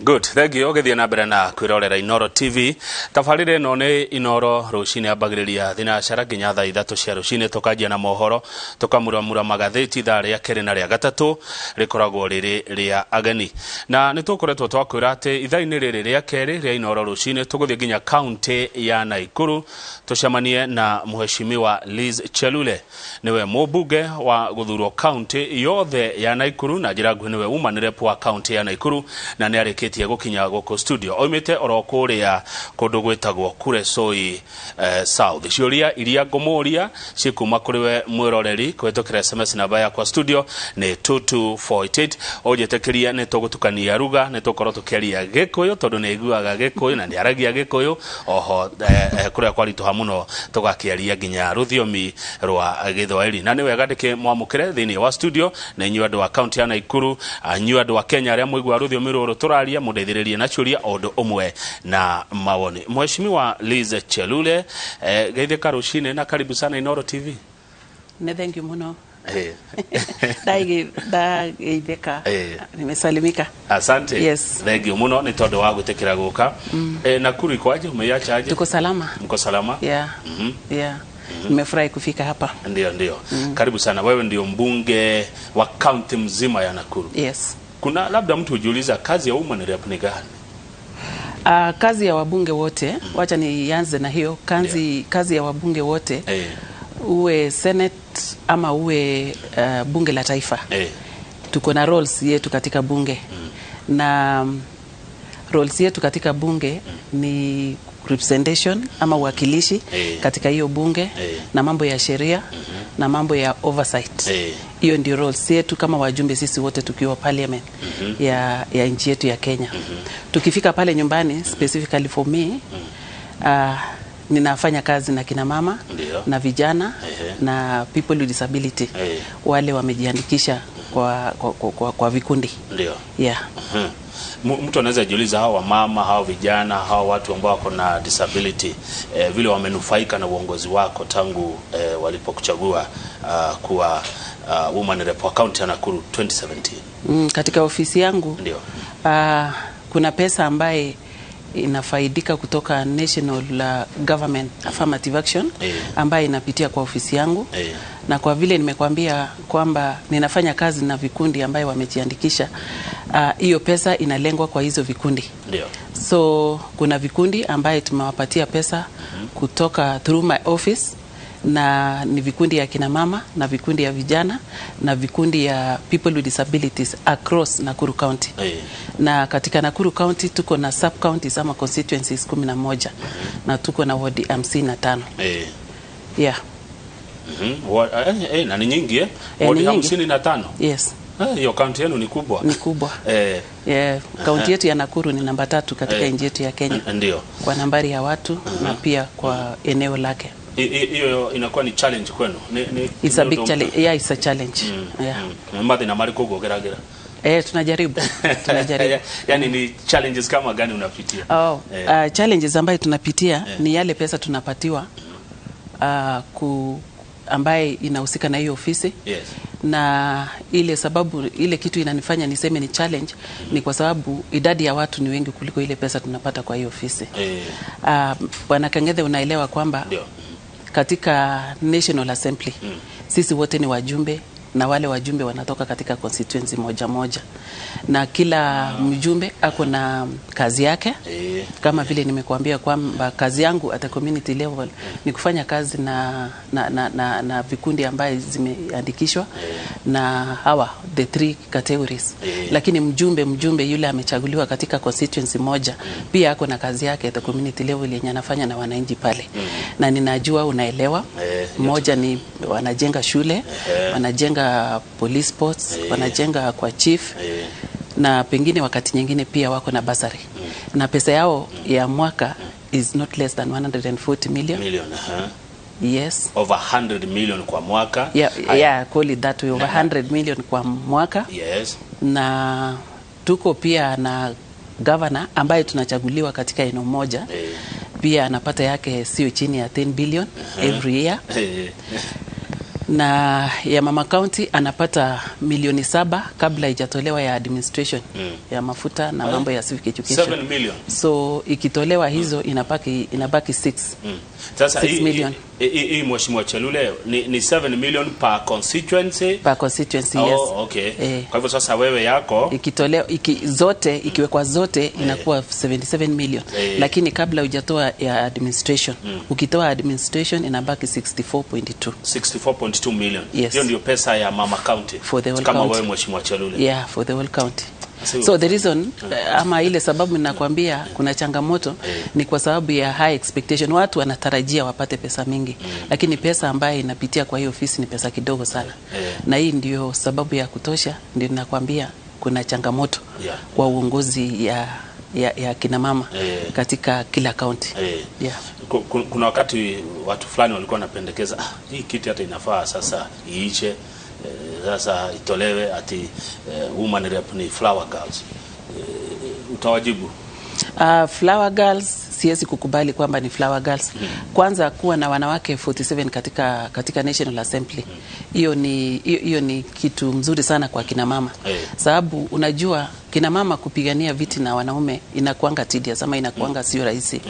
Good, thank you. Ogethia na mbere na kwirorera Inoro TV. Tabarire no ni Inoro rucini ambagiriria thinacara nginya thaa 3 cia rucini tukajia na mohoro tukamuramura magatheti thaa ria keri na ria gatatu rikoragwo riri ria ageni. Na nitukoretwo twakwira ati ithaini riri ria keri ria Inoro rucini tuguthie nginya county ya Nakuru tucemanie na mheshimiwa Liza Chelule. Niwe mūmbunge wa guthurwo county yothe ya Nakuru na njira nguhi niwe umanire wa county ya Nakuru na ni areketie gukinya goko studio oimite orokuria kundu gwetagwo Kuresoi South. Ciuria iria ngomuria cikuma kuriwe mwiroreri kwetokera SMS namba ya kwa studio ni 2248 ojetekeria ni tugutukania ruga ni tukorwo tukiaria Gikuyu tondu ni iguaga Gikuyu na ni aragia Gikuyu oho kuria kwarituha muno tugakiaria nginya ruthiomi rwa Githwairi na ni wega ndike mwamukire thini wa studio na inyu andu wa county ya Nakuru anyu andu wa Kenya aria mwigua ruthiomi ruru turaria mudeithiririe na churia ondo umwe na mawoni. Mheshimiwa Liza Chelule, geithika rucini na karibu sana Inoro TV. Ne thank you muno. Geithika. Nimesalimika. Asante. Yes. Thank you muno ni tondu wa gutekera guka. Nakuru ikwaje, umeacha aje? Tuko salama. Mko salama? Yeah. Yeah. Nimefurahi kufika hapa. Ndio. Karibu sana. Wewe ndio mbunge wa county mzima ya Nakuru. Yes. Kuna labda mtu hujiuliza kazi ya woman rep ni gani? Kazi ya wabunge wote, wacha nianze na hiyo kazi ya wabunge wote. Uwe Senate ama uwe bunge la taifa. Tuko na roles yetu katika bunge. Na roles yetu katika bunge ni representation ama uwakilishi katika hiyo bunge na mambo ya sheria na mambo ya oversight. Hiyo ndio roles yetu kama wajumbe sisi wote tukiwa parliament ya nchi yetu ya Kenya. Tukifika pale nyumbani specifically for me ninafanya kazi na kina mama na vijana na people with disability wale wamejiandikisha kwa vikundi. Ndio. Yeah. Mtu anaweza jiuliza hawa mama, hawa vijana, hawa watu ambao wako na disability vile wamenufaika na uongozi wako tangu walipokuchagua kuwa woman rep wa county ya Nakuru 2017. Katika ofisi yangu ndio kuna pesa ambaye inafaidika kutoka National Government Affirmative Action ambaye inapitia kwa ofisi yangu. Na kwa vile nimekwambia kwamba ninafanya kazi na vikundi ambaye wamejiandikisha, hiyo pesa inalengwa kwa hizo vikundi. Ndio. So kuna vikundi ambaye tumewapatia pesa kutoka through my office, na ni vikundi ya kina mama na vikundi ya vijana na vikundi ya people with disabilities across Nakuru County. Na katika Nakuru County tuko na sub counties ama constituencies 11 na tuko na ward 55. Yeah. Na ni nyingi ward 55. Yes. Hiyo county yenu ni kubwa. Ni kubwa. County yetu ya Nakuru ni namba 3 katika nchi yetu ya Kenya. Ndio. Kwa nambari ya watu na pia kwa eneo lake. Hiyo inakuwa ni challenge kwenu. It's a big challenge. Yeah, it's a challenge. Mbadi na mali kugogeragera. Tunajaribu. Yani ni challenges kama gani unapitia? Challenges ambayo tunapitia ni yale pesa tunapatiwa ambaye inahusika na hiyo ofisi. Yes. Na ile kitu inanifanya niseme ni challenge ni kwa sababu idadi ya watu ni wengi kuliko ile pesa tunapata kwa hiyo ofisi. Bwana Kangethe, unaelewa kwamba katika National Assembly sisi wote ni wajumbe na wale wajumbe wanatoka katika constituency moja na kila mjumbe ako na kazi yake. Kama vile nimekuambia kwamba kazi yangu at a community level ni kufanya kazi na vikundi ambaye zimeandikishwa na hawa the 3 categories. Lakini mjumbe yule amechaguliwa katika constituency moja pia ako na kazi yake at a community level yenye anafanya na wananchi pale. Na ninajua unaelewa, moja ni wanajenga shule, wanajenga police sports, wanajenga kwa chief, na pengine wakati nyingine pia wako na basari. Na pesa yao ya mwaka is not less than 140 million. Yes. Over 100 million kwa mwaka. Yeah, call it that way, over 100 million kwa mwaka. Yes. Na tuko pia na governor ambaye tunachaguliwa katika eneo moja. Pia anapata yake sio chini ya 10 billion every year. na ya mama county anapata milioni 7 kabla haijatolewa ya administration ya mafuta na mambo ya civic education. 7 million. So ikitolewa hizo inabaki 6. Sasa 6 million. Hii Mheshimiwa Chelule ni 7 million per constituency. Per constituency, yes. Okay. Kwa hivyo sasa wewe yako ikitolewa ikiwekwa zote inakuwa 77 million. Lakini kabla hujatoa ya administration, ukitoa administration inabaki 64.2. 64.2 million. Yes. Hiyo ndio pesa ya mama county. For the whole kama county. Wewe Mheshimiwa Chelule. Yeah, for the whole county. So the reason ama ile sababu ninakwambia kuna changamoto ni kwa sababu ya high expectation. Watu wanatarajia wapate pesa mingi, lakini pesa ambayo inapitia kwa hiyo ofisi ni pesa kidogo sana. Na hii ndio sababu ya kutosha, ndio ninakwambia kuna changamoto kwa uongozi ya kina mama katika kila county. Kuna wakati watu fulani walikuwa wanapendekeza hii kitu hata inafaa sasa iiche, sasa itolewe ati woman rep ni flower girls. Utawajibu? Flower girls siwezi kukubali kwamba ni flower girls. Kwanza kuwa na wanawake 47 katika National Assembly. Hiyo ni kitu mzuri sana kwa kina mama. Sababu unajua kina mama kupigania viti na wanaume inakuanga tedious ama inakuanga sio rahisi.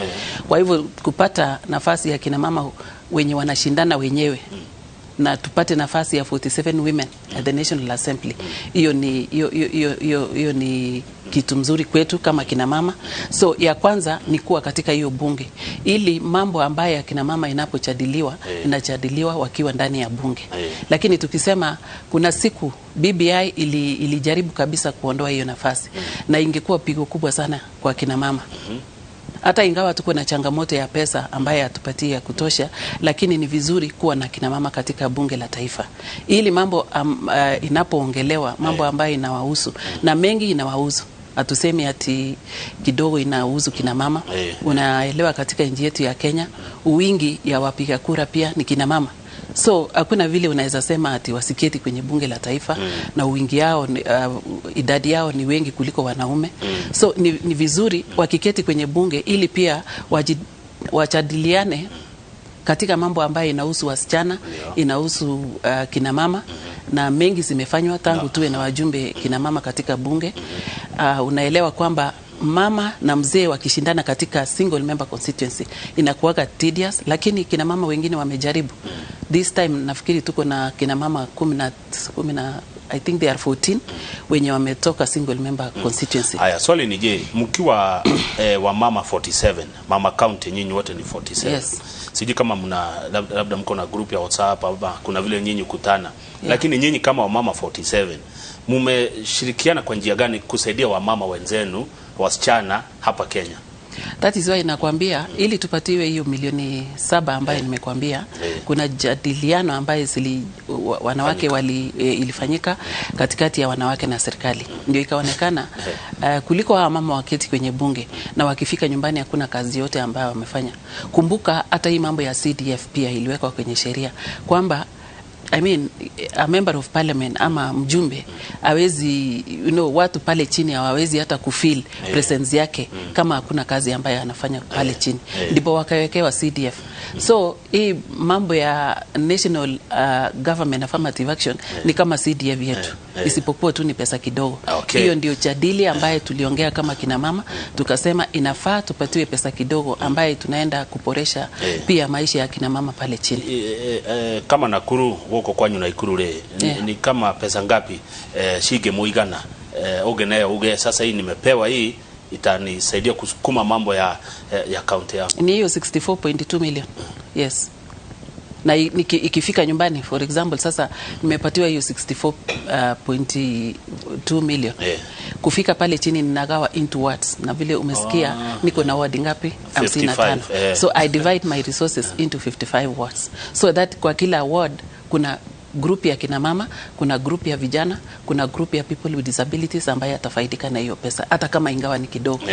Kwa hivyo kupata nafasi ya kina mama wenye wanashindana wenyewe na tupate nafasi ya 47 women at the National Assembly. Hiyo ni kitu mzuri kwetu kama kina mama. So ya kwanza ni kuwa katika hiyo bunge, ili mambo ambayo ya kina mama inapojadiliwa inajadiliwa wakiwa ndani ya bunge. Lakini tukisema kuna siku BBI ilijaribu kabisa kuondoa hiyo nafasi, na ingekuwa pigo kubwa sana kwa kina mama. Hata ingawa tuko na changamoto ya pesa ambayo hatupatii ya kutosha, lakini ni vizuri kuwa na kina mama katika bunge la taifa, ili mambo inapoongelewa, mambo ambayo inawahusu, na mengi inawahusu. Hatusemi ati kidogo inahusu kina mama. Unaelewa katika nchi yetu ya Kenya, wingi ya wapiga kura pia ni kina mama. So hakuna vile unaweza sema ati wasiketi kwenye bunge la taifa na wingi yao idadi yao ni wengi kuliko wanaume. So ni vizuri wakiketi kwenye bunge, ili pia wajadiliane katika mambo ambayo inahusu wasichana, inahusu kina mama, na mengi zimefanywa tangu tuwe na wajumbe kina mama katika bunge. Unaelewa kwamba mama na mzee wakishindana katika single member constituency inakuwaga tedious, lakini kina mama wengine wamejaribu. This time nafikiri tuko na kina mama 10 I think they are 14 wenye wametoka single member constituency. Haya, swali ni je, mkiwa wa mama 47, mama county nyinyi wote ni 47. Yes. Sijui kama labda mko na group ya WhatsApp au kuna vile nyinyi kutana. Lakini nyinyi kama wa mama 47 mumeshirikiana kwa njia gani kusaidia wamama wenzenu wasichana hapa Kenya? That is why nakwambia ili tupatiwe hiyo milioni 7 ambayo nimekwambia, kuna jadiliano ambayo wanawake ilifanyika katikati ya wanawake na serikali. Ndio ikaonekana kuliko hawa mama waketi kwenye bunge na wakifika nyumbani hakuna kazi yote ambayo wamefanya. Kumbuka hata hii mambo ya CDF pia iliwekwa kwenye sheria kwamba a member of parliament ama mjumbe hawezi, watu pale chini hawawezi hata kufeel presence yake kama hakuna kazi ambayo anafanya pale chini. Ndipo wakawekewa CDF. So hii mambo ya National Government Affirmative Action ni kama CDF yetu, isipokuwa tu ni pesa kidogo. Hiyo ndio jadili ambaye tuliongea kama kina mama, tukasema inafaa tupatiwe pesa kidogo ambaye tunaenda kuboresha pia maisha ya kina mama pale chini. Kama Nakuru woko kwanyu na Ikurure ni kama pesa ngapi shige muigana uge sasa hii nimepewa hii itanisaidia kusukuma mambo ya county yao? Ni hiyo 64.2 million. Yes. Na ikifika nyumbani, for example, sasa nimepatiwa hiyo 64.2 million. Kufika pale chini ninagawa into wards, na vile umesikia niko na ward ngapi? 55. So I divide my resources into 55 wards, so that kwa kila ward kuna group ya kina mama, kuna group ya vijana, kuna group ya people with disabilities ambaye atafaidika na hiyo pesa hata kama ingawa ni kidogo.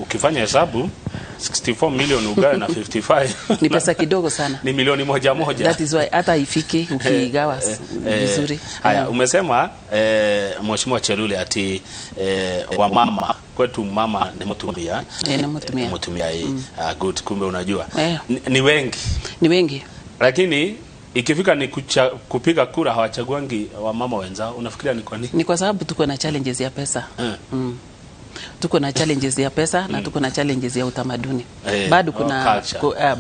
Ukifanya hesabu 64 million ugawe na 55 ni pesa kidogo sana. Ni milioni moja. That is why hata ifiki ukigawa vizuri. Haya, umesema Mheshimiwa Chelule ati wa mama kwetu mama ni mtumia. Mtumia. Good, kumbe unajua. Ni wengi. Ni wengi. Lakini ikifika ni kupiga kura hawachaguangi wamama wenzao, unafikiria ni kwa nini? Ni kwa sababu tuko na challenges ya pesa. Tuko na challenges ya pesa na tuko na challenges ya utamaduni. Bado kuna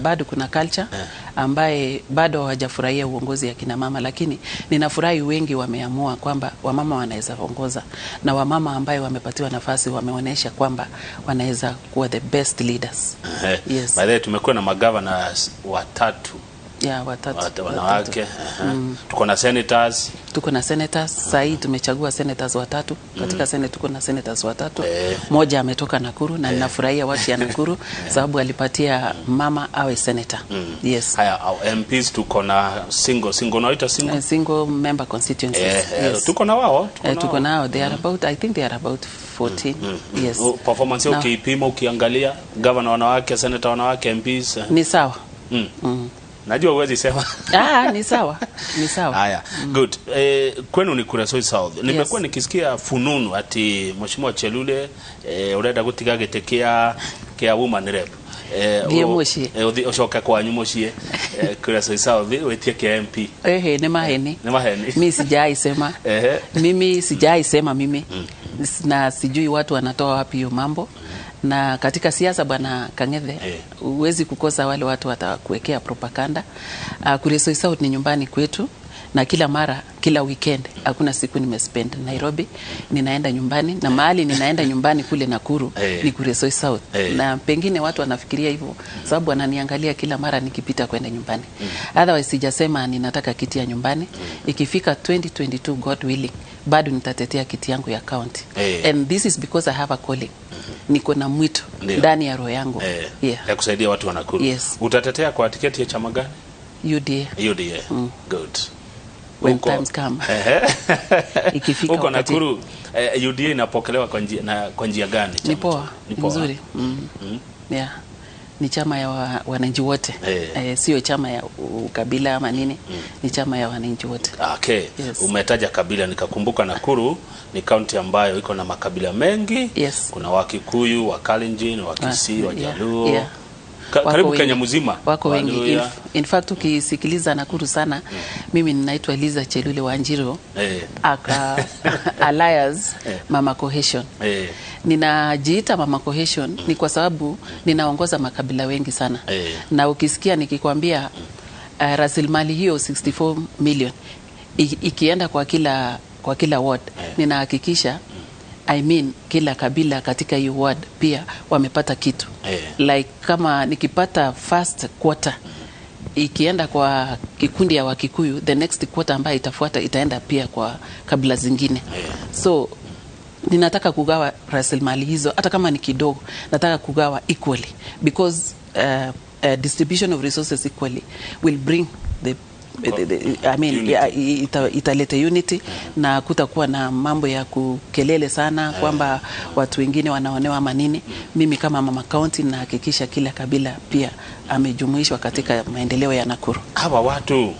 bado kuna culture ambaye bado hawajafurahia uongozi ya kina mama, lakini ninafurahi wengi wameamua kwamba wamama wanaweza ongoza, na wamama ambaye wamepatiwa nafasi wameonyesha kwamba wanaweza kuwa the best leaders. Yes. By the way, tumekuwa na magovernors watatu. Watatu. Wanawake. Tuko na senators. Tuko na senators. Sasa hii tumechagua senators watatu. Katika Senate tuko na senators watatu. Moja ametoka Nakuru na ninafurahia watu ya Nakuru sababu alipatia mama awe senator. Yes. Haya, MPs tuko na single member constituencies. Yes. Tuko na wao. Tuko nao. They are about, I think they are about 14. Yes. Performance yao ukipima ukiangalia governor wanawake, senator wanawake, MPs ni sawa. Najua uwezi sema. Ni sawa. Ni sawa. Haya, good. Kwenu ni Kuresoi South. Nimekuwa nikisikia fununu ati Mheshimiwa Chelule urenda gutiga gitekia kia woman rep. Oshoka kwa nyumoshie Kuresoi South wetie kia MP. Ni maheni. Mimi sijai sema. Mimi sijai sema mimi. Na sijui watu wanatoa wapi hiyo mambo. Na katika siasa bwana Kangethe, huwezi kukosa wale watu watakuwekea propaganda. Kuresoi South ni nyumbani kwetu, na kila weekend hakuna siku nimespend Nairobi, ninaenda nyumbani, na mahali ninaenda nyumbani kule Nakuru ni Kuresoi South. Na pengine watu wanafikiria hivyo sababu wananiangalia kila mara nikipita kwenda nyumbani. Otherwise sijasema ninataka kiti ya nyumbani. Ikifika 2022 God willing, bado nitatetea kiti yangu ya county. And this is because I have a calling. Niko na mwito ndani ya roho yangu. Ya kusaidia watu wa Nakuru. Yes. Utatetea kwa tiketi ya chama gani? UDA. Good. When times come. Ikifika uko Nakuru, UDA inapokelewa kwa njia gani? Ni poa. Nzuri. Yeah. Ni chama ya wananchi wote. Sio chama ya ukabila ama nini. Ni chama ya wananchi wote. Okay. Yes. Umetaja kabila, nikakumbuka Nakuru ni county ambayo iko na makabila mengi. Yes. Kuna Wakikuyu, Wakalenjin, Wakisii, Wajaluo. Karibu Kenya mzima. Wako wengi. In fact ukisikiliza Nakuru sana, mimi ninaitwa Liza Chelule wa Njiro. Alliance Mama Cohesion. Ninajiita Mama Cohesion ni kwa sababu ninaongoza makabila wengi sana. Na ukisikia nikikwambia rasilimali hiyo 64 million ikienda kwa kila ward, ninahakikisha kila kabila katika hiyo ward pia wamepata kitu. Like kama nikipata first quarter ikienda kwa kikundi ya Wakikuyu, the next quarter ambayo itafuata itaenda pia kwa kabila zingine. So ninataka kugawa rasilimali hizo, hata kama ni kidogo nataka kugawa equally, because distribution of resources equally will bring italeta unity na kutakuwa na mambo ya kukelele sana kwamba watu wengine wanaonewa ama nini. Mimi kama mama county nahakikisha kila kabila pia amejumuishwa katika maendeleo ya Nakuru. Hawa watu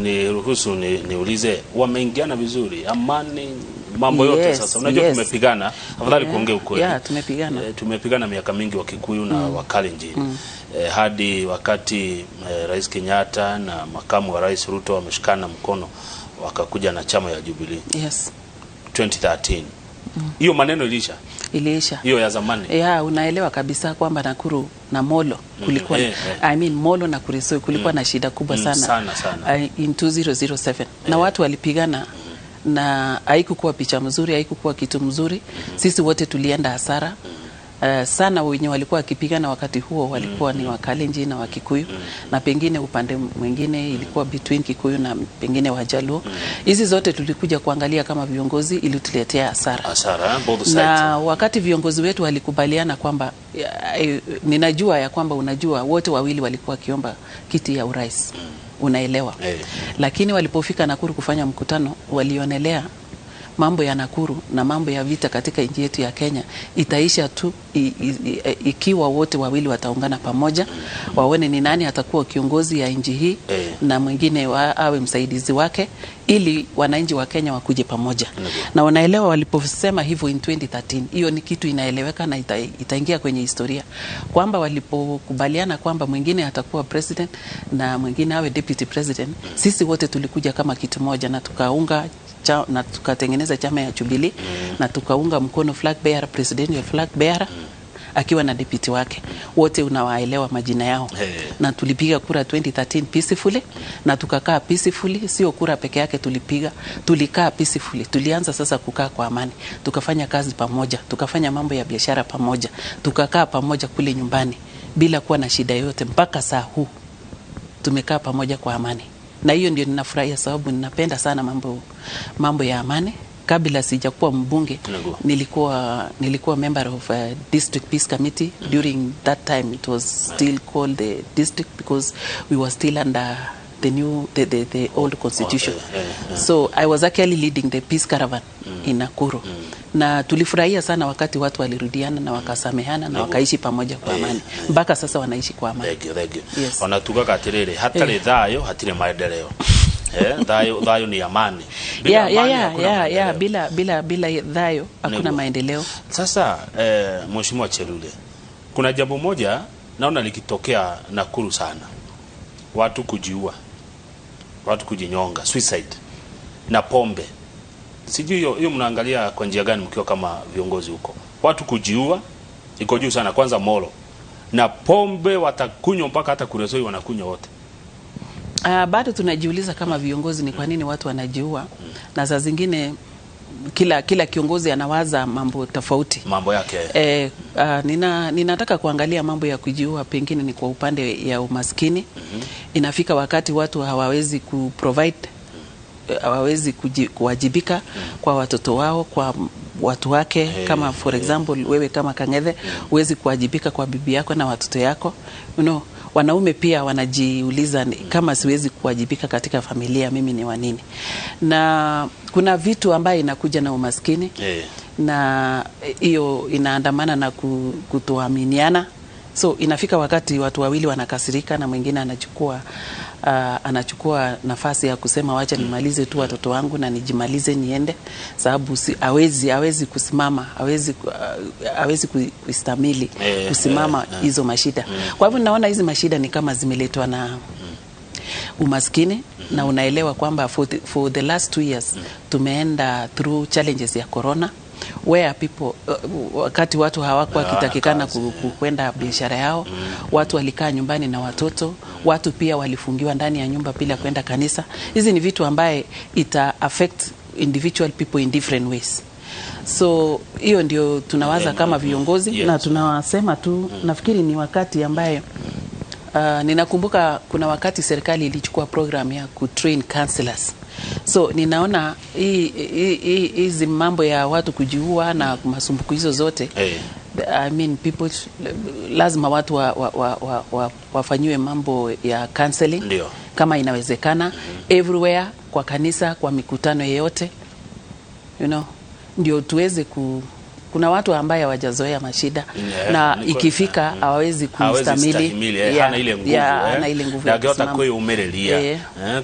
niruhusu niulize, wameingiana vizuri, amani, mambo yote sasa. Unajua tumepigana, afadhali kuongea ukweli. Tumepigana miaka mingi Wakikuyu na Wakalenjin. Hadi wakati Rais Kenyatta na makamu wa Rais Ruto wameshikana mkono wakakuja na chama ya Jubilee. 2013. Hiyo maneno iliisha. Hiyo ya zamani. Unaelewa kabisa kwamba Nakuru na Molo kulikuwa Molo na Kuresoi kulikuwa na shida kubwa sana. In 2007. Na watu walipigana na haikukuwa picha mzuri, haikukuwa kitu mzuri. Sisi wote tulienda hasara. Sana wenye walikuwa wakipigana wakati huo walikuwa ni Wakalenjin na Wakikuyu, na pengine upande mwingine ilikuwa between Kikuyu na pengine Wajaluo. Hizi zote tulikuja kuangalia kama viongozi ili tuletea hasara. Na wakati viongozi wetu walikubaliana kwamba ninajua ya kwamba unajua wote wawili walikuwa kiomba kiti ya urais. Unaelewa. Lakini walipofika Nakuru kufanya mkutano walionelea mambo ya Nakuru na mambo ya vita katika nchi yetu ya Kenya itaisha tu ikiwa wote wawili wataungana pamoja, waone ni nani atakuwa kiongozi ya nchi hii na mwingine awe msaidizi wake, ili wananchi wa Kenya wakuje pamoja. Na wanaelewa waliposema hivyo in 2013, hiyo ni kitu inaeleweka na itaingia kwenye historia, kwamba walipokubaliana kwamba mwingine atakuwa president na mwingine awe deputy president, sisi wote tulikuja kama kitu moja na tukaunga na tukatengeneza chama ya Jubilee na tukaunga mkono flag bearer, presidential flag bearer akiwa na deputy wake. Wote unawaelewa majina yao. Na tulipiga kura 2013 peacefully na tukakaa peacefully, sio kura peke yake tulipiga, tulikaa peacefully. Tulianza sasa kukaa kwa amani. Tukafanya kazi pamoja, tukafanya mambo ya biashara pamoja, tukakaa pamoja kule nyumbani bila kuwa na shida yote. Mpaka saa huu tumekaa pamoja kwa amani. Na hiyo ndio ninafurahia, sababu ninapenda sana mambo ya amani. Kabla sijakuwa mbunge, nilikuwa member of a district peace committee. During that time it was still called the district because we were still under the old constitution. So I was actually leading the peace caravan in Nakuru. Na tulifurahia sana wakati watu walirudiana na wakasamehana na wakaishi pamoja kwa amani. Mpaka sasa wanaishi kwa amani. Thank you. Yes. Wanatuga katirere hatari dhayo hatire maendeleo. Dhayo ni amani. Bila dhayo hakuna maendeleo. Sasa Mheshimiwa Chelule, kuna jambo moja naona likitokea Nakuru sana. Watu kujiua. Watu kujinyonga, suicide na pombe. Sijui hiyo mnaangalia kwa njia gani mkiwa kama viongozi huko? Watu kujiua iko juu sana, kwanza molo. Na pombe watakunywa mpaka hata kuresoi wanakunywa wote. Bado tunajiuliza kama viongozi ni kwa nini watu wanajiua. Na saa zingine kila kiongozi anawaza mambo tofauti. Mambo yake. Ninataka kuangalia mambo ya kujiua pengine ni kwa upande ya umaskini. Inafika wakati watu hawawezi kuprovide, hawawezi kuwajibika kwa watoto wao, kwa watu wake. Kama for example wewe kama Kang'ethe huwezi kuwajibika kwa bibi yako na watoto yako. Wanaume pia wanajiuliza kama siwezi kuwajibika katika familia, mimi ni wa nini? Na kuna vitu ambaye inakuja na umaskini. Na hiyo inaandamana na kutoaminiana. So inafika wakati watu wawili wanakasirika na mwingine anachukua nafasi ya kusema wacha nimalize tu watoto wangu na nijimalize niende, sababu hawezi kusimama, hawezi kustamili kusimama hizo mashida. Kwa hivyo naona hizi mashida ni kama zimeletwa na umaskini. Na unaelewa kwamba for the last 2 years tumeenda through challenges ya corona, where people wakati watu hawakuwa kitakikana kwenda biashara yao, watu walikaa nyumbani na watoto, watu pia walifungiwa ndani ya nyumba bila kwenda kanisa. Hizi ni vitu ambaye ita affect individual people in different ways. So hiyo ndio tunawaza kama viongozi. Na tunawasema tu, nafikiri ni wakati ambaye ninakumbuka kuna wakati serikali ilichukua program ya kutrain counselors. So ninaona hizi mambo ya watu kujiua na masumbuko hizo zote, I mean people, lazima watu wafanyiwe mambo ya counseling. Kama inawezekana everywhere, kwa kanisa, kwa mikutano yoyote, ndio tuweze kuna watu ambaye hawajazoea mashida na ikifika hawawezi kustamili, hana ile nguvu ya kusimama.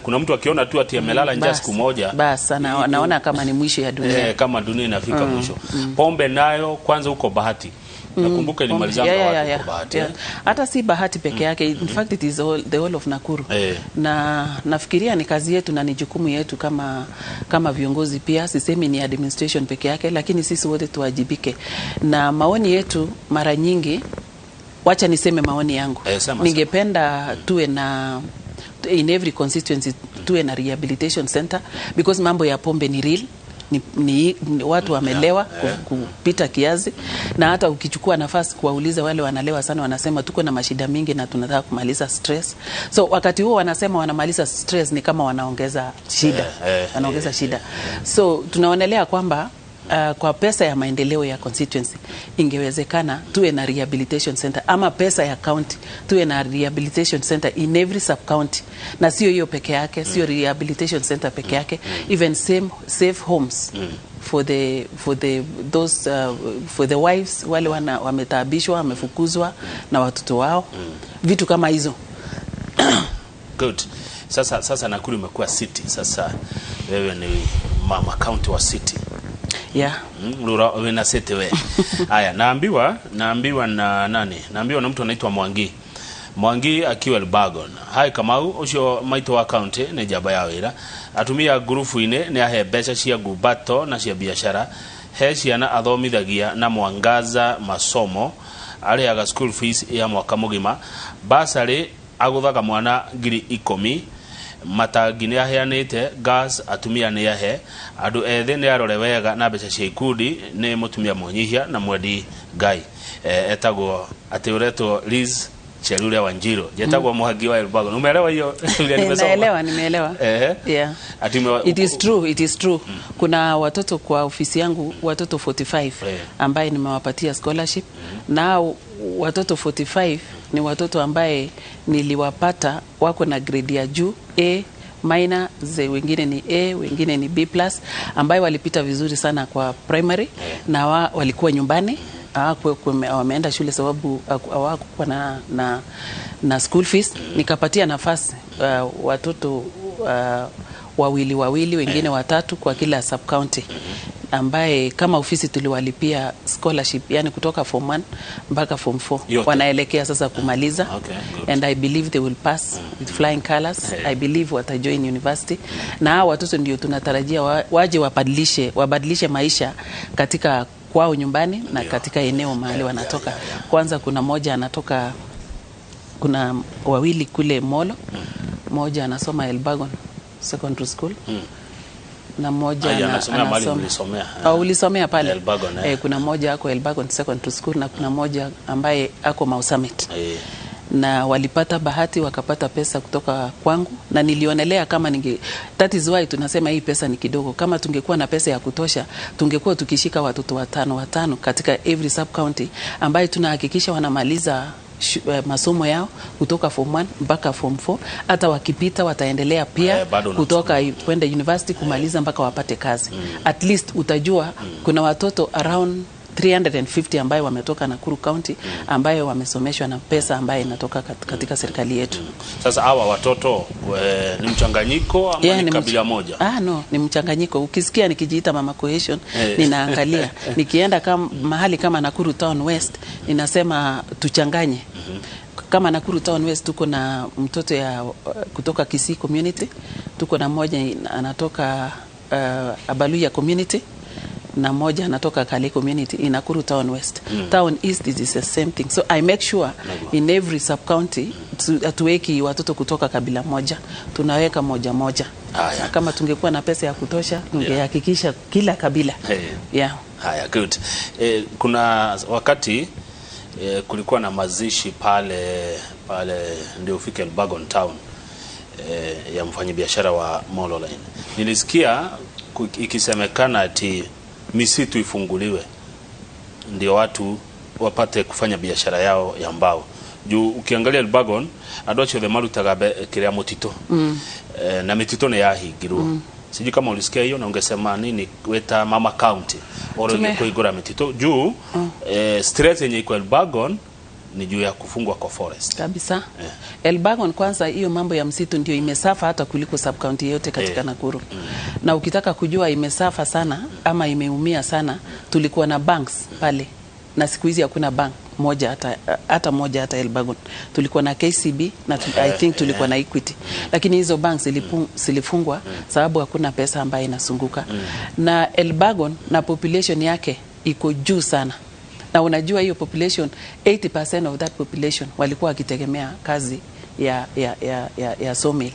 Kuna mtu akiona tu ati amelala njaa siku moja, basi anaona kama ni mwisho ya dunia. Kama dunia inafika mwisho. Pombe nayo kwanza uko bahati. Nakumbuka ilimalizanga watu kwa bahati. Hata si bahati peke yake. In fact it is the whole of Nakuru. Na nafikiria ni kazi yetu na ni jukumu yetu kama viongozi pia. Sisemi ni administration peke yake, lakini sisi wote tuwajibike. Na maoni yetu mara nyingi, wacha niseme maoni yangu. Ningependa tuwe na in every constituency tuwe na rehabilitation center, because mambo ya pombe ni real. Ni watu wamelewa kupita kiasi. Na hata ukichukua nafasi kuwauliza wale wanalewa sana, wanasema tuko na mashida mingi na tunataka kumaliza stress. So wakati huo wanasema wanamaliza stress, ni kama wanaongeza shida. So tunaonelea kwamba kwa pesa ya maendeleo ya constituency ingewezekana tuwe na rehabilitation center, ama pesa ya county tuwe na rehabilitation center in every sub county, na sio hiyo peke yake, sio rehabilitation center peke yake, even safe homes for the wives wale wametaabishwa, wamefukuzwa na watoto wao, vitu kama hizo. Good. Sasa Nakuru imekuwa city. Sasa wewe ni mama county wa city. Yeah. Wewe na city wewe. Haya, naambiwa na nani? Naambiwa na mtu anaitwa Mwangi akiwa Elbagon. Hai Kamau ucio maito wa county ni jaba ya wira. Atumia grupu ine ni ahe mbeca cia gubato na cia biashara. He ciana athomithagia na mwangaza masomo ariaga school fees ya mwaka mugima. Basari aguthaga mwana 10,000. Matangi ni aheanite, gas atumia ni ahe, andu ethe ni arore wega na mbeca cia ikundi ni mutumia munyihia na mwendi Ngai. Etagwo atiuretwo Liza Chelule wa Njiro. Jetagwo muhagi wa Elbagon. Umeelewa hiyo? Nimeelewa. Yeah. It is true. Kuna watoto kwa ofisi yangu, watoto 45 ambaye nimewapatia scholarship. Na watoto 45 ni watoto ambaye niliwapata wako na grade ya juu A minor, wengine ni A, wengine ni B+, ambaye walipita vizuri sana kwa primary na walikuwa nyumbani. Wameenda shule sababu hawakuwa na school fees. Nikapatia nafasi watoto wawili wengine watatu kwa kila sub county, ambaye kama ofisi tuliwalipia scholarship, yani kutoka form 1 mpaka form 4 wanaelekea sasa kumaliza. And I believe they will pass with flying colors. I believe watajoin university, na watoto ndio tunatarajia waje wabadilishe maisha katika kwao nyumbani na katika eneo mahali wanatoka. Kwanza kuna wawili kule Molo, moja anasoma Elbagon Secondary School, na moja anasoma ulisomea pale Elbagon, kuna moja ako Elbagon Secondary School na kuna moja ambaye ako Mau Summit. Na walipata bahati wakapata pesa kutoka kwangu, na nilionelea kama that is why tunasema hii pesa ni kidogo. Kama tungekuwa na pesa ya kutosha, tungekuwa tukishika watoto watano katika every sub county, ambaye tunahakikisha wanamaliza masomo yao kutoka form 1 mpaka form 4. Hata wakipita wataendelea pia kutoka kwenda university kumaliza mpaka wapate kazi. At least utajua kuna watoto around 350 ambayo wametoka Nakuru County ambayo wamesomeshwa na pesa ambayo inatoka katika serikali yetu. Sasa hawa watoto ni mchanganyiko ama ni kabila moja? No, ni mchanganyiko. Ukisikia nikijiita mama cohesion, ninaangalia nikienda mahali kama Nakuru Town West, ninasema tuchanganye. Kama Nakuru Town West tuko na mtoto kutoka Kisii community, tuko na moja anatoka Abaluya community, na moja anatoka Kale community in Nakuru Town West. Town East is the same thing. So I make sure in every sub county atuweki watoto kutoka kabila moja, tunaweka moja. Kama tungekuwa na pesa ya kutosha tungehakikisha kila kabila. Haya, good. Kuna wakati kulikuwa na mazishi pale ndio ufike Elbagon Town ya mfanyabiashara wa Molo Line. Nilisikia ikisemekana ati misitu ifunguliwe ndio watu wapate kufanya biashara yao ya mbao. Juu ukiangalia Elbagon adocho the marutaga kiria mutito na mitito ni yahingirwo. Sijui kama ulisikia hiyo na ungesema nini weta mama county oro kuigura mitito juu stress yenye iko Elbagon ni juu ya kufungwa kwa forest kabisa. Elbagon kwanza hiyo mambo ya msitu ndio imesafa hata kuliko sub county yote katika Nakuru. Na ukitaka kujua imesafa sana ama imeumia sana, tulikuwa na banks pale na siku hizi hakuna bank moja hata Elbagon. Tulikuwa na KCB na I think tulikuwa na Equity, lakini hizo banks zilifungwa sababu hakuna pesa ambayo inasunguka. Na Elbagon na population yake iko juu sana, na unajua hiyo population 80% of that population walikuwa wakitegemea kazi ya sawmill.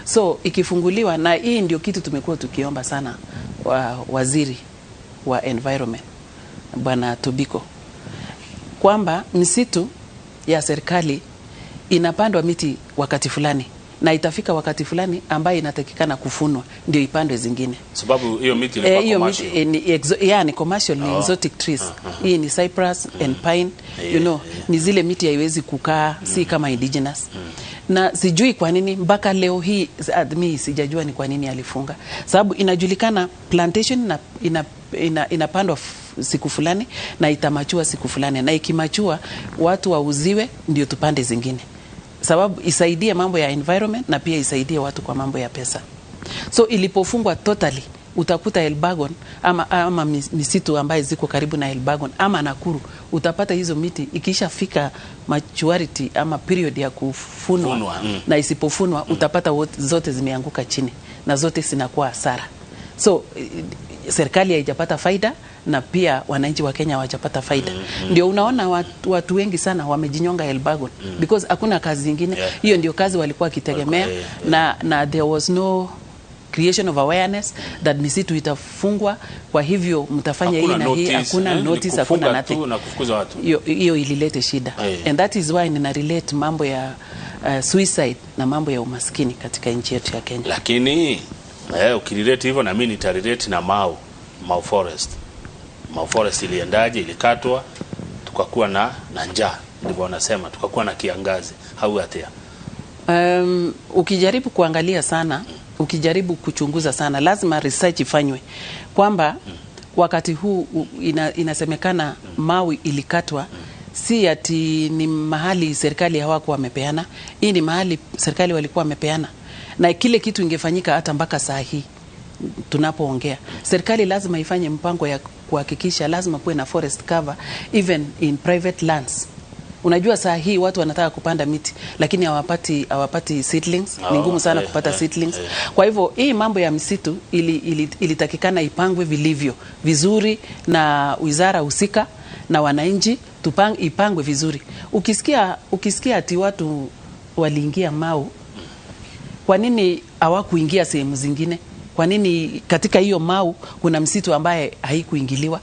So ikifunguliwa, na hii ndio kitu tumekuwa tukiomba sana waziri wa environment Bwana Tobiko, kwamba misitu ya serikali inapandwa miti wakati fulani na itafika wakati fulani ambayo inatakikana kufunwa ndio ipandwe zingine. Sababu hiyo miti ni commercial. Ni commercial, ni exotic trees. Hii ni cypress and pine, you know, ni zile miti haiwezi kukaa, si kama indigenous. Na sijui kwa nini mpaka leo hii mimi sijajua ni kwa nini alifunga. Sababu inajulikana plantation na inapandwa siku fulani na itamachua siku fulani, na ikimachua watu wauziwe ndio tupande zingine. Sababu isaidie mambo ya environment na pia isaidie watu kwa mambo ya pesa. So ilipofungwa totally, utakuta Elbagon ama misitu ambaye ziko karibu na Elbagon ama Nakuru, utapata hizo miti ikishafika maturity ama period ya kufunwa na isipofunwa utapata zote zimeanguka chini na zote zinakuwa hasara. So serikali haijapata faida na pia wananchi wa Kenya hawajapata faida. Ndio unaona watu wengi sana wamejinyonga Elbagon because hakuna kazi nyingine. Hiyo ndio kazi walikuwa kitegemea na there was no creation of awareness that misitu itafungwa, kwa hivyo mtafanya hii na hii, hakuna notice, hakuna nothing. Hiyo ililete shida. And that is why nina relate mambo ya suicide na mambo ya umaskini katika nchi yetu ya Kenya. Lakini ukirelate hivyo na mimi nitarelate na Mau Forest. Mau Forest iliendaje? Ilikatwa, tukakuwa na njaa, ndivyo wanasema, tukakuwa na kiangazi. How atia? Ukijaribu kuangalia sana, ukijaribu kuchunguza sana, lazima research ifanywe kwamba wakati huu inasemekana Mau ilikatwa si ati ni mahali serikali hawakuwa wamepeana. Hii ni mahali serikali walikuwa wamepeana, na kile kitu ingefanyika hata mpaka saa hii tunapoongea. Serikali lazima ifanye mpango ya kuhakikisha lazima kuwe na forest cover even in private lands. Unajua saa hii watu wanataka kupanda miti lakini hawapati seedlings. Ni ngumu sana kupata seedlings. Kwa hivyo hii mambo ya misitu ilitakikana ipangwe vilivyo vizuri na wizara husika na wananchi, ipangwe vizuri. Ukisikia ati watu waliingia Mau, kwa nini hawakuingia sehemu zingine? Kwa nini katika hiyo Mau kuna msitu ambaye haikuingiliwa?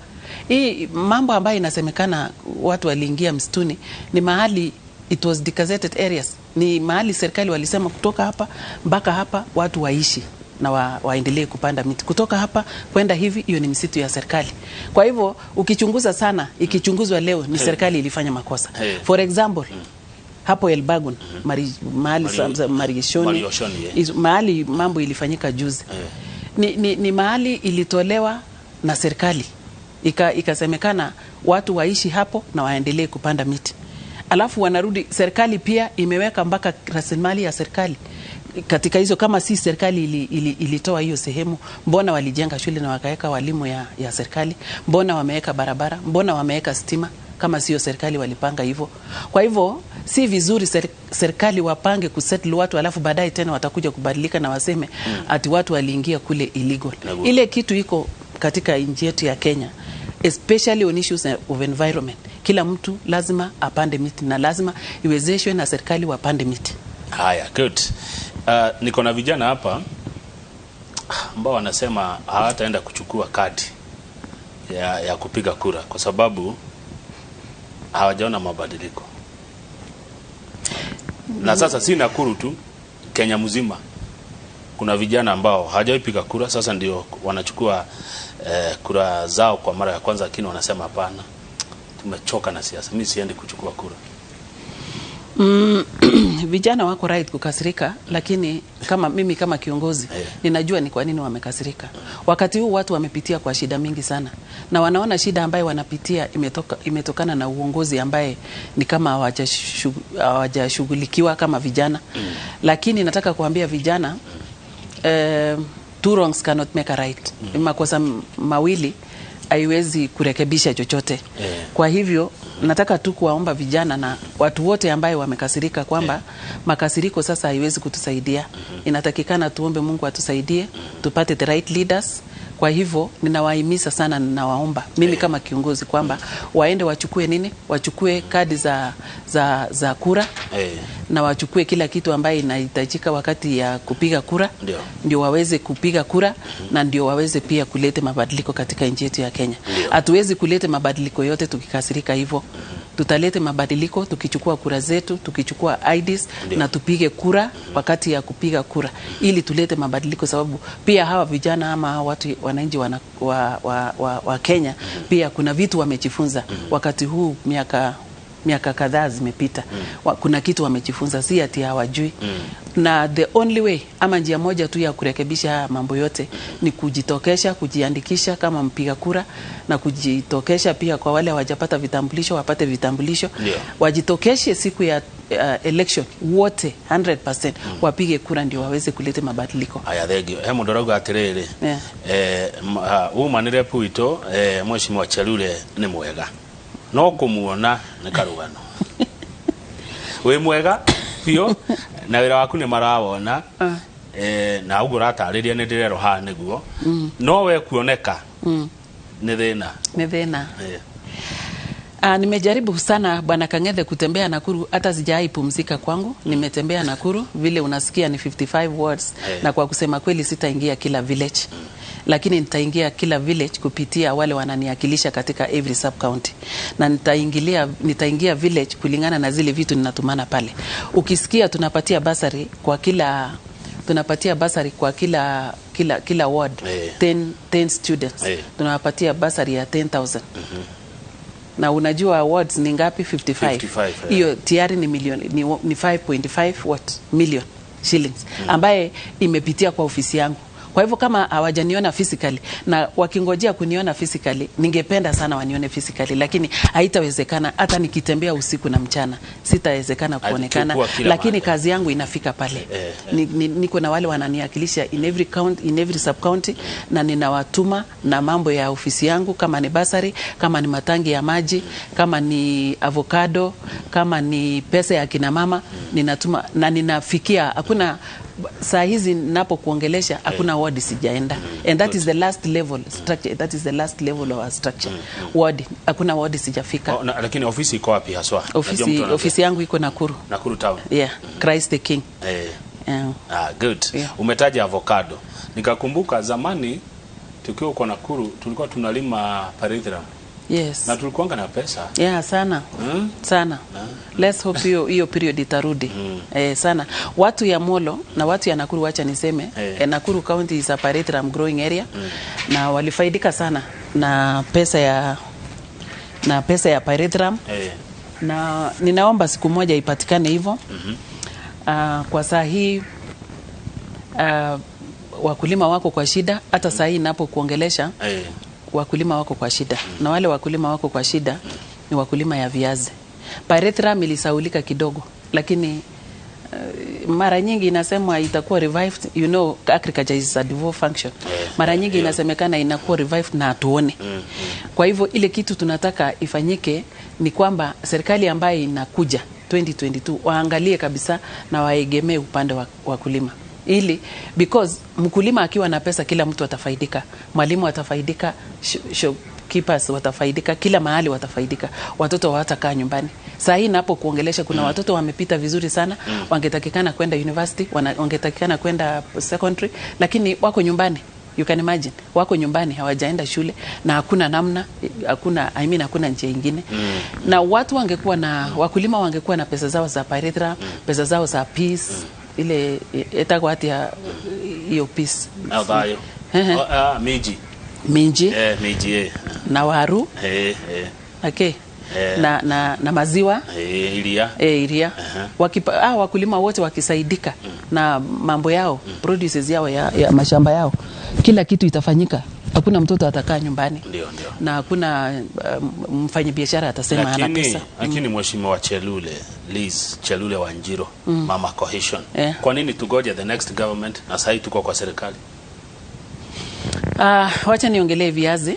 Hii mambo ambayo inasemekana watu waliingia msituni ni mahali it was designated areas. Ni mahali serikali walisema kutoka hapa mpaka hapa watu waishi na waendelee kupanda miti. Kutoka hapa kwenda hivi, hiyo ni msitu ya serikali. Kwa hivyo ukichunguza sana, ikichunguzwa leo ni serikali ilifanya makosa. For example, hapo Elbagon, mahali mambo ilifanyika juzi. Ni mahali ilitolewa na serikali. Ikasemekana watu waishi hapo na waendelee kupanda miti. Alafu wanarudi, serikali pia imeweka mpaka rasilimali ya serikali katika hizo. Kama si serikali ilitoa hiyo sehemu, mbona walijenga shule na wakaweka walimu ya serikali? Mbona wameweka barabara? Mbona wameweka stima kama sio serikali walipanga hivyo? Kwa hivyo si vizuri serikali wapange kusettle watu alafu baadaye tena watakuja kubadilika na waseme ati watu waliingia kule illegal. Ile kitu iko katika nchi yetu ya Kenya, especially on issues of environment. Kila mtu lazima apande miti na lazima iwezeshwe na serikali wapande miti. Haya, good. Niko na vijana hapa ambao wanasema hawataenda kuchukua kadi ya kupiga kura kwa sababu hawajaona mabadiliko. Na sasa si Nakuru tu, Kenya mzima kuna vijana ambao hawajapiga kura, sasa ndio wanachukua kura zao kwa mara ya kwanza, lakini wanasema hapana, tumechoka na siasa, mimi siendi kuchukua kura. Vijana wako right kukasirika, lakini mimi kama kiongozi ninajua ni kwa nini wamekasirika. Wakati huu watu wamepitia kwa shida mingi sana, na wanaona shida ambayo wanapitia imetokana na uongozi ambaye ni kama hawajashughulikiwa kama vijana. Lakini nataka kuambia vijana, two wrongs cannot make a right. Makosa mawili haiwezi kurekebisha chochote. Kwa hivyo nataka tu kuwaomba vijana na watu wote ambaye wamekasirika kwamba makasiriko sasa haiwezi kutusaidia. Inatakikana tuombe Mungu atusaidie tupate the right leaders. Kwa hivyo ninawahimiza sana, ninawaomba mimi kama kiongozi kwamba waende wachukue kadi za kura na wachukue kila kitu ambaye inahitajika wakati ya kupiga kura, ndio waweze kupiga kura na ndio waweze pia kulete mabadiliko katika nchi yetu ya Kenya. Hatuwezi kulete mabadiliko yote tukikasirika hivyo. tutalete mabadiliko tukichukua kura zetu, tukichukua IDs na tupige kura wakati ya kupiga kura, ili tulete mabadiliko, sababu pia hawa vijana ama watu wananchi wa Kenya pia kuna vitu wamejifunza wakati huu, miaka kadhaa zimepita. Kuna kitu wamejifunza, si ati hawajui. Na the only way ama njia moja tu ya kurekebisha mambo yote ni kujitokesha, kujiandikisha kama mpiga kura, na kujitokesha pia kwa wale hawajapata vitambulisho wapate vitambulisho. Wajitokeshe siku ya election wote 100% wapige kura ndio waweze kuleta mabadiliko. Aya, thegio hemo ndoroga atiriri manire puito Mheshimiwa Chelule ni mwega no kumuona ni karugano we mwega pio na wira waku ni marawona na ugura atariria ni ndirero ha niguo no we kuoneka ni thina. Nimejaribu sana Bwana Kang'ethe kutembea Nakuru, hata sijai pumzika kwangu. Nimetembea Nakuru, vile unasikia ni 55 wards na kwa kusema kweli sitaingia kila village, lakini nitaingia kila village kupitia wale wananiakilisha katika every sub county, na nitaingia village kulingana na zile vitu ninatumana pale. Ukisikia tunapatia basari kwa kila ward 10 students, tunawapatia basari ya 10,000. Na unajua wards ni ngapi? 55. Hiyo tayari ni milioni, ni 5.5 million shillings ambaye imepitia kwa ofisi yangu. Kwa hivyo kama hawajaniona physically na wakingojea kuniona physically, ningependa sana wanione physically, lakini haitawezekana. Hata nikitembea usiku na mchana sitawezekana kuonekana, lakini kazi yangu inafika pale. Niko na wale wananiakilisha in every county, in every sub county, na ninawatuma na mambo ya ofisi yangu, kama ni basari, kama ni matangi ya maji, kama ni avocado, kama ni pesa ya kina mama, ninatuma na ninafikia. Hakuna saa hizi ninapokuongelesha hakuna ward sijaenda, and that is the last level structure, that is the last level of our structure. Ward hakuna ward sijafika. Lakini ofisi iko wapi haswa? Ofisi yangu iko Nakuru town. Christ the King. Good. Umetaja avocado, nikakumbuka zamani tukiwa uko Nakuru tulikuwa tunalima paridhra. Na tulikuanga na pesa. Sana. Sana. Let's hope hiyo period itarudi. Sana. Watu ya Molo na watu ya Nakuru, wacha niseme, Nakuru County is a paritram growing area, na walifaidika sana na pesa ya paritram. Na ninaomba siku moja ipatikane hivyo. Kwa saa hii wakulima wako kwa shida, hata saa hii ninapokuongelesha wakulima wako kwa shida. Na wale wakulima wako kwa shida ni wakulima ya viazi. Pyrethrum ilisaulika kidogo, lakini mara nyingi inasemwa itakuwa revived. You know, agriculture is a devolved function. Mara nyingi inasemekana inakuwa revived na atuone. Kwa hivyo ile kitu tunataka ifanyike ni kwamba serikali ambayo inakuja 2022 waangalie kabisa na waegemee upande wa wakulima. Ili because mkulima akiwa na pesa kila mtu atafaidika, mwalimu atafaidika, shopkeepers watafaidika, kila mahali watafaidika, watoto hawatakaa nyumbani. Saa hii napo kuongelesha kuna watoto wamepita vizuri sana, wangetakikana kwenda university, wangetakikana kwenda secondary, lakini wako nyumbani. You can imagine, wako nyumbani hawajaenda shule na hakuna namna, hakuna njia nyingine. Na watu wangekuwa na wakulima wangekuwa na pesa zao za pyrethrum, pesa zao za peace, ile etakwati ya hiyo peace. Minji. Na waru. Na maziwa. Iria. Wakulima wote wakisaidika na mambo yao, produces yao ya mashamba yao, kila kitu itafanyika. Hakuna mtoto atakaa nyumbani. Na hakuna mfanyabiashara atasema hana pesa. Lakini Mheshimiwa Chelule, Liza Chelule wa Njiro, Mama Cohesion. Kwa nini tugoje the next government na sasa tuko kwa serikali? Wacha niongelee viazi.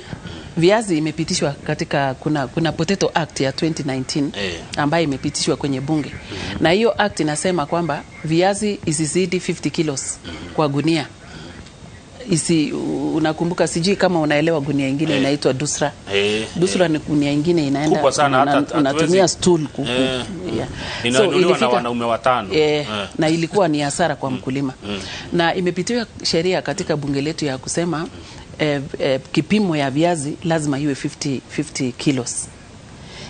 Viazi imepitishwa katika kuna Potato Act ya 2019 ambayo imepitishwa kwenye bunge. Na hiyo act inasema kwamba viazi isizidi 50 kilos kwa gunia. Unakumbuka, sijui kama unaelewa, gunia nyingine inaitwa dusra. Dusra ni gunia nyingine inaenda unatumia stool inanunuliwa na wanaume 5. Na ilikuwa ni hasara kwa mkulima. Na imepitiwa sheria katika bunge letu ya kusema kipimo ya viazi lazima iwe 50 kilos.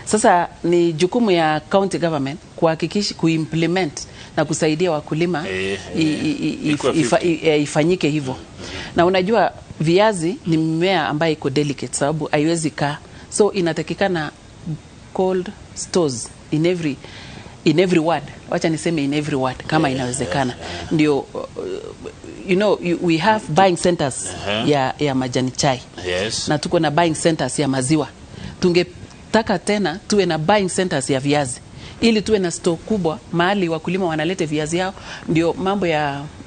Sasa ni jukumu ya county government kuhakikisha kuimplement na kusaidia wakulima ifanyike hivyo. Na unajua viazi ni mmea ambayo iko delicate sababu haiwezi kaa. So inatakikana cold stores in every ward. Wacha niseme in every ward kama inawezekana. Ndio we have buying centers ya majani chai. Yes. Na tuko na buying centers ya maziwa. Tungetaka tena tuwe na buying centers ya viazi ili tuwe na store kubwa mahali wakulima wanalete viazi yao. Ndio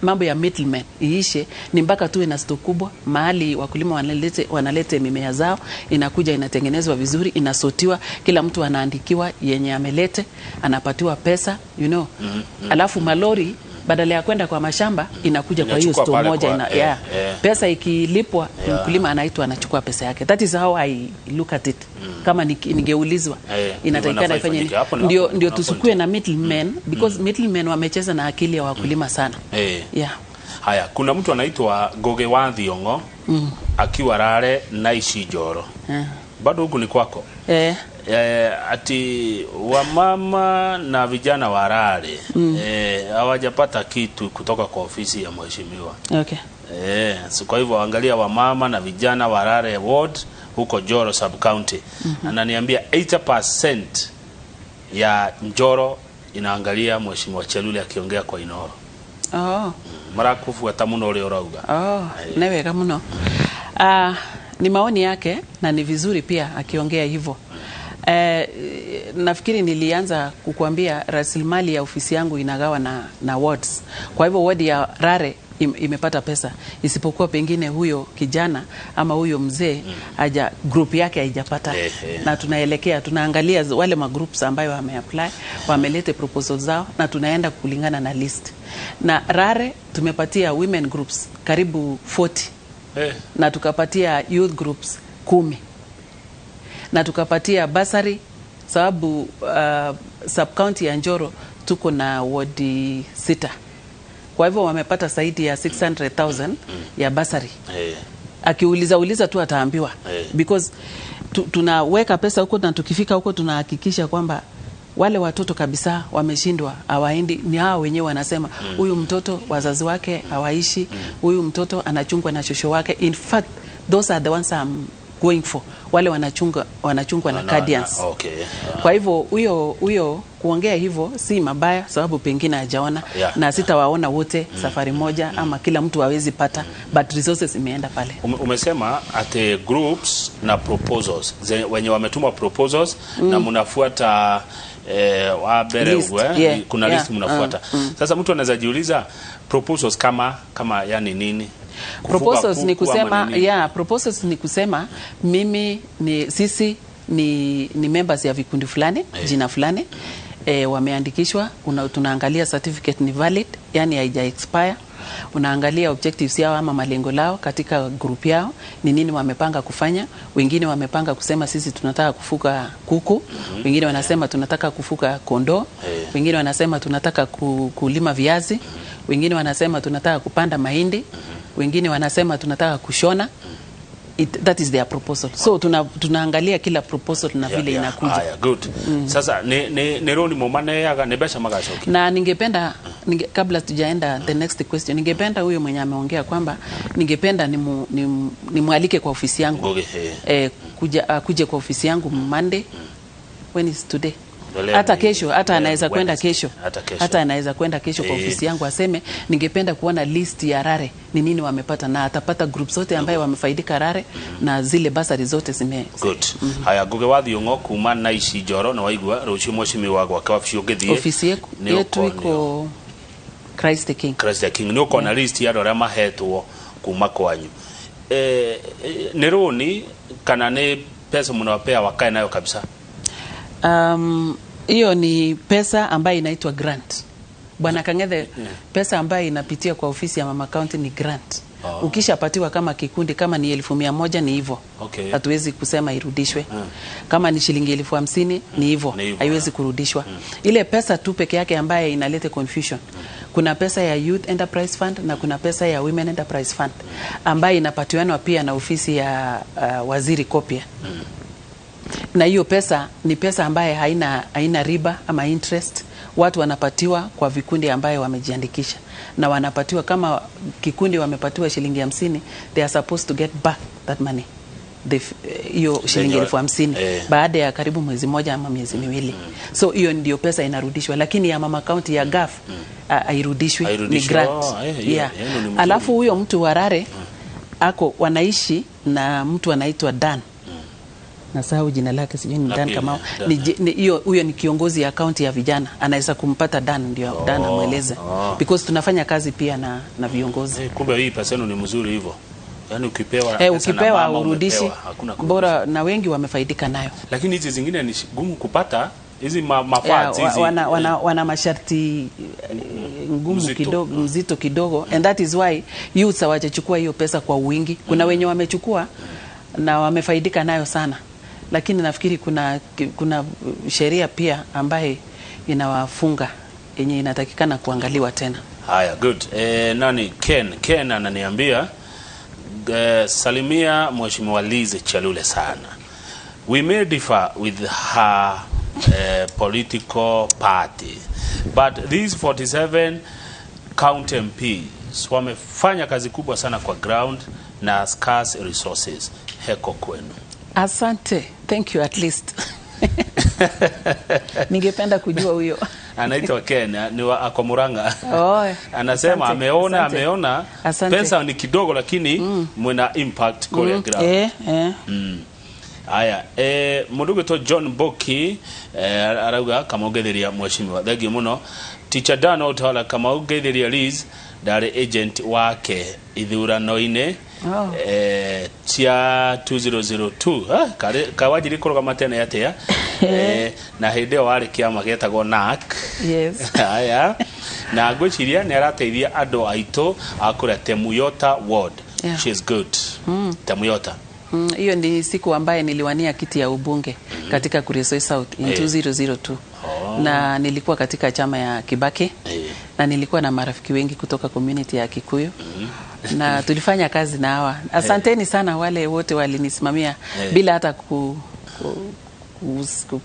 mambo ya middleman iishe, ni mpaka tuwe na store kubwa mahali wakulima wanalete mimea zao, inakuja inatengenezwa vizuri, inasotiwa, kila mtu anaandikiwa yenye amelete, anapatiwa pesa, alafu malori badala ya kwenda kwa mashamba inakuja kwa hiyo store moja pesa ikilipwa mkulima anaitwa anachukua pesa yake. That is how I look at it. Kama ningeulizwa inatakikana ifanye ndio tusukue na middlemen because middlemen wamecheza na akili ya wakulima sana. Haya, kuna mtu anaitwa Goge wa Thiongo akiwa Rare na Ishijoro. Bado huku ni kwako? Ati wamama na vijana wa Rare hawajapata kitu kutoka kwa ofisi ya mheshimiwa. Okay. So kwa hivyo angalia wamama na vijana wa Rare ward huko Njoro sub county. Ananiambia 80% ya Njoro inaangalia mheshimiwa Chelule akiongea kwa Inoro. Marakufu atamuno ule orauga. Newega muno. Ni maoni yake na ni vizuri pia akiongea hivyo. Nafikiri nilianza kukuambia rasilimali ya ofisi yangu inagawa na wards. Kwa hivyo ward ya Rare imepata pesa, isipokuwa pengine huyo kijana ama huyo mzee group yake haijapata. Na tunaangalia wale magroups ambayo wameapply, wamelete proposals zao na tunaenda kulingana na list. Na Rare tumepatia women groups karibu 40. Na tukapatia youth groups 10. Na tukapatia basari sababu sub county ya Njoro tuko na ward 6. Kwa hivyo wamepata zaidi ya 600,000 ya basari. Akiuliza tu ataambiwa. Because tunaweka pesa huko na tukifika huko tunahakikisha kwamba wale watoto kabisa wameshindwa hawaendi, ni hao wenyewe wanasema huyu mtoto wazazi wake hawaishi, huyu mtoto anachungwa na shosho wake. In fact those are the ones I'm going for, wale wanachungwa na guardians. Kwa hivyo huyo kuongea hivyo si mabaya sababu pengine hajaona na sitawaona wote safari moja ama kila mtu hawezi pata, but resources imeenda pale. Umesema at groups na proposals wenye wametuma proposals na mnafuata kuna list mnafuata. Sasa mtu anaweza jiuliza proposals kama yani nini? Proposals ni kusema proposals ni kusema sisi ni members ya vikundi fulani, jina fulani, wameandikishwa, tunaangalia certificate ni valid, yani haija expire. Unaangalia objectives yao ama malengo lao katika group yao, ni nini wamepanga kufanya. Wengine wamepanga kusema sisi tunataka kufuga kuku, wengine wanasema tunataka kufuga kondoo, wengine wanasema tunataka kulima viazi, wengine wanasema tunataka kupanda mahindi, wengine wanasema tunataka kushona. That is their proposal. So tunaangalia kila proposal na vile inakuja. Good. Sasa ni roni momane yaga nebesha magashoki. Na ningependa kabla tujaenda the next question, ningependa huyo mwenye ameongea kwamba ningependa nimwalike kwa ofisi yangu. Kuja kwa ofisi yangu Monday. When is today? Hata kesho, hata anaweza kwenda kesho. Hata anaweza kwenda kesho kwa ofisi yangu aseme ningependa kuona list ya Rare ni nini wamepata, na atapata group zote ambaye wamefaidika Rare na zile basari zote good. Haya, Goge wa Thiongo kuma na Ishijoro na waigua rucio mheshimiwa wagwa kwa ofisi ugethie. Ofisi yetu iko Christ the King. Ni uko na list ya rora mahetwo kuma kwanyu. Ni roni kana ni pesa mnawapea wakae nayo kabisa? Hiyo ni pesa ambayo inaitwa grant. Bwana Kangethe, pesa ambayo inapitia kwa ofisi ya mama county ni grant. Ukishapatiwa kama kikundi, kama ni 1,100 ni hivyo. Hatuwezi kusema irudishwe. Kama ni shilingi 50,000 ni hivyo. Haiwezi kurudishwa. Ile pesa tu peke yake ambayo inaleta confusion. Kuna pesa ya Youth Enterprise Fund na kuna pesa ya Women Enterprise Fund ambayo inapatiwanwa pia na ofisi ya Waziri Kopia. Na hiyo pesa ni pesa ambaye haina riba ama interest. Watu wanapatiwa kwa vikundi ambayo wamejiandikisha, na wanapatiwa kama kikundi wamepatiwa shilingi 50, they are supposed to get back that money, hiyo shilingi 50,000 baada ya karibu mwezi moja ama miezi miwili. So hiyo ndio pesa inarudishwa, lakini ya mama county ya GAF hairudishwi, ni grant. Alafu huyo mtu warare ako wanaishi na mtu anaitwa Dan, nasahau jina lake, sijui ni Dan kama huyo ni kiongozi ya kaunti ya vijana, anaweza kumpata Dan, ndio Dan amweleze, because tunafanya kazi pia na viongozi. Kumbe hii pesa ni mzuri hivyo, yani ukipewa urudishi bora, na wengi wamefaidika nayo. Lakini hizi zingine ni gumu kupata, hizi mafaa hizi wana masharti ngumu kidogo, mzito kidogo, and that is why youth hawajachukua hiyo pesa kwa wingi. Kuna wenye wamechukua na wamefaidika nayo sana, lakini nafikiri kuna sheria pia ambaye inawafunga, yenye inatakikana kuangaliwa tena. Haya, good. Nani Ken ananiambia salimia Mheshimiwa Liza Chelule sana. We may differ with her political party, but these 47 county MPs wamefanya kazi kubwa sana kwa ground na scarce resources. Heko kwenu. Asante. Thank you at least. Ningependa kujua huyo. Anaitwa Ken, ni wa Akomuranga. Anasema ameona pesa ni kidogo, lakini mwana impact kwa ground. Haya, mudugu to John Boki arauga kama ugetheria mheshimiwa thegi muno. Teacher Dan Otola kama ugetheria Liz dare agent wake ithurano-ine cia 2002 kawajiri kuroga matene yatea na hinde wari kiama getagwo NAC. Yes. Haya, na ngwiciria ni arateithia andu aito akura Temuyota ward. She is good. Temuyota. Hiyo ni siku ambaye niliwania kiti ya ubunge katika Kuresoi South in 2002. Na nilikuwa katika chama ya Kibaki. Na nilikuwa na marafiki wengi kutoka community ya Kikuyu. Na tulifanya kazi na hawa. Asanteni sana wale wote walinisimamia bila hata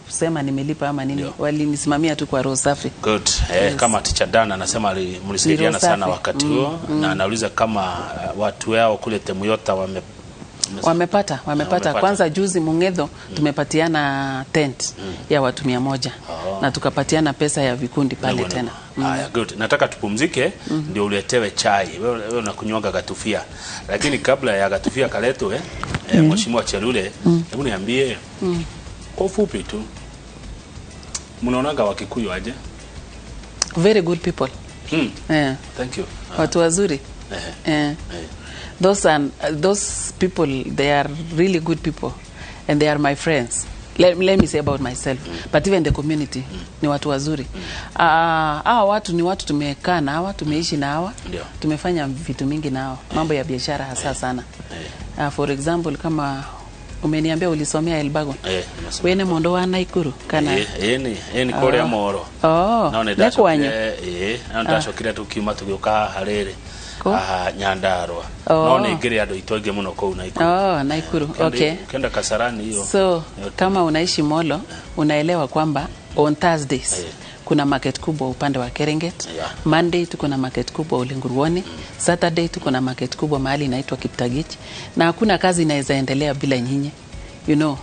kusema nimelipa ama nini. Walinisimamia tu kwa roho safi. Good. Kama Teacher Dan anasema mlisaidiana sana wakati huo, na anauliza kama watu wao kule Temuyota wamepata. Kwanza juzi Mungetho tumepatiana tent ya watu 100 na tukapatiana pesa ya vikundi pale tena. Haya, good. Nataka tupumzike ndio uletewe chai. Wewe unakunywa gatufia. Lakini kabla ya gatufia kaletwe Mheshimiwa Chelule, hebu niambie kwa ufupi tu, mnaonaga Wakikuyu aje? Very good people. Thank you. Watu wazuri. Those people, they are really good people, and they are my friends. Let me say about myself, but even the community ni watu wazuri. Hawa watu ni watu tumekaa na hawa, tumeishi na hawa, tumefanya vitu mingi na hawa, mambo ya biashara hasa sana. For example, kama umeniambia ulisomea Elbagon, wene mondo wa Nakuru kana ni Korea Moro. Neko wanyo ndashokira tukiuma tugioka harere Nyandarua. None ngire andu itoge muno kou Nakuru. Nakuru. Okay. Kenda Kasarani hiyo. So kama unaishi Molo, unaelewa kwamba on Thursdays kuna market kubwa upande wa Kerenget. Monday tuko na market kubwa Ulinguruoni. Saturday tuko na market kubwa mahali inaitwa Kiptagich. Na hakuna kazi inaweza endelea bila nyinyi. You know,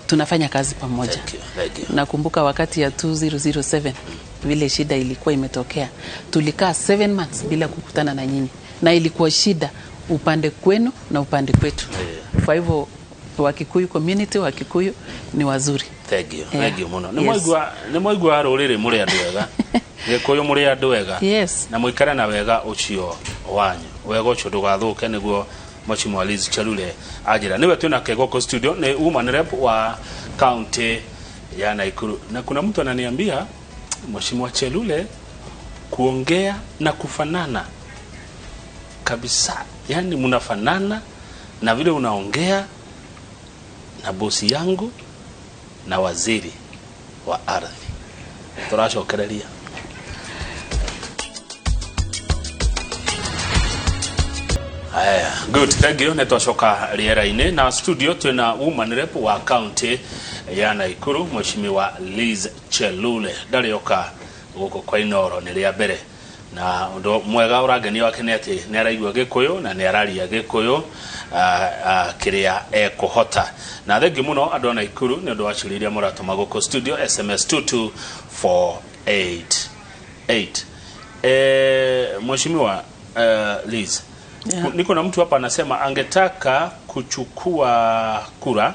tunafanya kazi pamoja. Thank you. Nakumbuka wakati ya 2007 vile shida ilikuwa imetokea, tulikaa 7 months bila kukutana na nyinyi, na ilikuwa shida upande kwenu na upande kwetu. Kwa hivyo Wakikuyu community, Wakikuyu ni wazuri. Thank you. Thank you muno. Ni mwaigua rurire muri andu wega. Gikuyu muri andu wega. Yes. Na muikara na wega ucio wanyu. Wega ucio ndugathuke niguo Mheshimiwa Liza Chelule ajira. Niwe tuna kegoko studio ni woman rep wa county ya Nakuru. Na kuna mtu ananiambia Mheshimiwa Chelule kuongea na kufanana kabisa. Yani mnafanana na vile unaongea na bosi yangu na waziri wa ardhi. Turashokereria. Good, thank you. Netwashoka riera-ini na studio twina woman rep wa county ya Nakuru Mheshimiwa Liza Chelule ndarioka guko kwa inoro ni ria mbere na ndo mwega uragenia wake ni ati ni araigua Gikuyu na ni araria Gikuyu kiria ekuhota na thengi muno andu a Nakuru ni ndo wachiriria muratuma guko studio SMS 22488 Mheshimiwa Liz, yeah. Niko na mtu hapa anasema angetaka kuchukua kura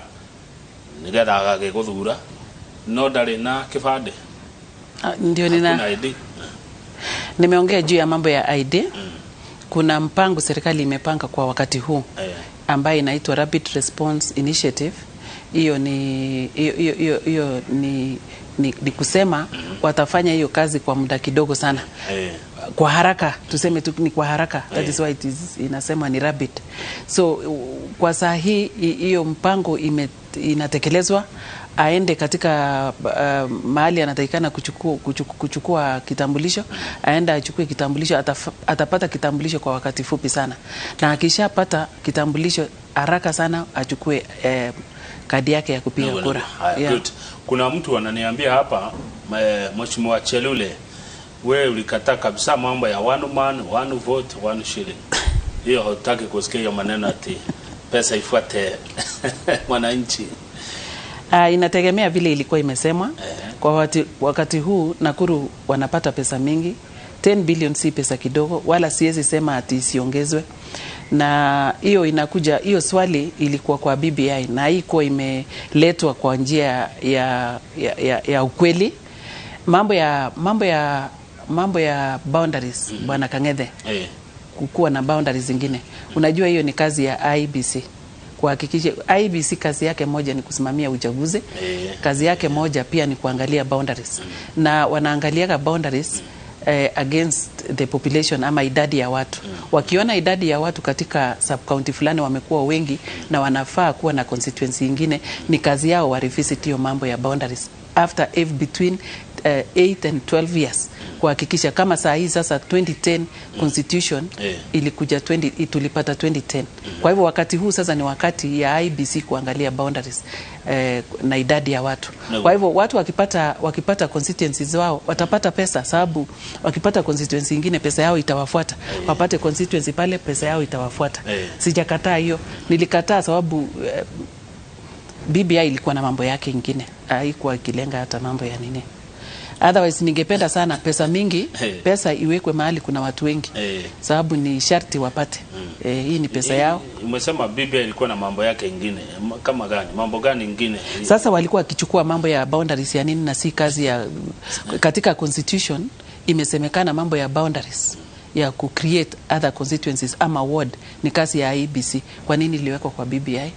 nigetha agagiguthura no ndari na kibande. Ndio nimeongea juu ya mambo ya ID. Kuna mpango serikali imepanga kwa wakati huu ambayo inaitwa Rapid Response Initiative. Hiyo ni kusema watafanya hiyo kazi kwa muda kidogo sana. Kwa haraka, tuseme tu ni kwa haraka. That is why it is inasema ni rapid. So kwa saa hii hiyo mpango inatekelezwa, aende katika mahali anatakikana kuchukua kitambulisho, aenda achukue kitambulisho, atapata kitambulisho kwa wakati fupi sana. Na akishapata kitambulisho haraka sana achukue kadi yake ya kupiga kura. Good. Kuna mtu ananiambia hapa Mheshimiwa Chelule, wewe ulikataa kabisa mambo ya one man, one vote, one shilling. Hiyo hutaki kusikia hiyo maneno ati pesa ifuate mwananchi. Inategemea vile ilikuwa imesemwa. Kwa wakati huu Nakuru wanapata pesa mingi. 10 billion si pesa kidogo, wala siwezi sema ati isiongezwe. Na hiyo inakuja, hiyo swali ilikuwa kwa BBI na haikuwa imeletwa kwa njia ya ukweli. Mambo ya boundaries, Bwana Kang'ethe. Kukuwa na boundaries zingine. Unajua hiyo ni kazi ya IBC. Kuhakikisha IBC kazi yake moja ni kusimamia uchaguzi. Kazi yake moja pia ni kuangalia boundaries. Na wanaangaliaga boundaries against the population ama idadi ya watu. Wakiona idadi ya watu katika sub-county fulani wamekuwa wengi na wanafaa kuwa na constituency nyingine, ni kazi yao warevisit hiyo mambo ya boundaries after between 8 and 12 years. Kuhakikisha kama saa hii sasa 2010 constitution ilikuja tulipata 2010. Kwa hivyo wakati huu sasa ni wakati ya IBC kuangalia boundaries na idadi ya watu. Kwa hivyo watu wakipata constituencies wao watapata pesa, sababu wakipata constituency nyingine pesa yao itawafuata. Wapate constituency pale pesa yao itawafuata. Sijakataa hiyo. Nilikataa sababu BBI ilikuwa na mambo yake nyingine. Haikuwa ikilenga hata mambo ya nini. Otherwise ningependa sana pesa mingi, pesa iwekwe mahali kuna watu wengi. Sababu ni sharti wapate. Hii ni pesa yao. Umesema BBI ilikuwa na mambo yake nyingine. Kama gani? Mambo gani nyingine? Sasa walikuwa wakichukua mambo ya boundaries ya nini na si kazi ya katika constitution imesemekana mambo ya boundaries ya ku create other constituencies ama ward ni kazi ya IBC. Kwa nini iliwekwa kwa BBI?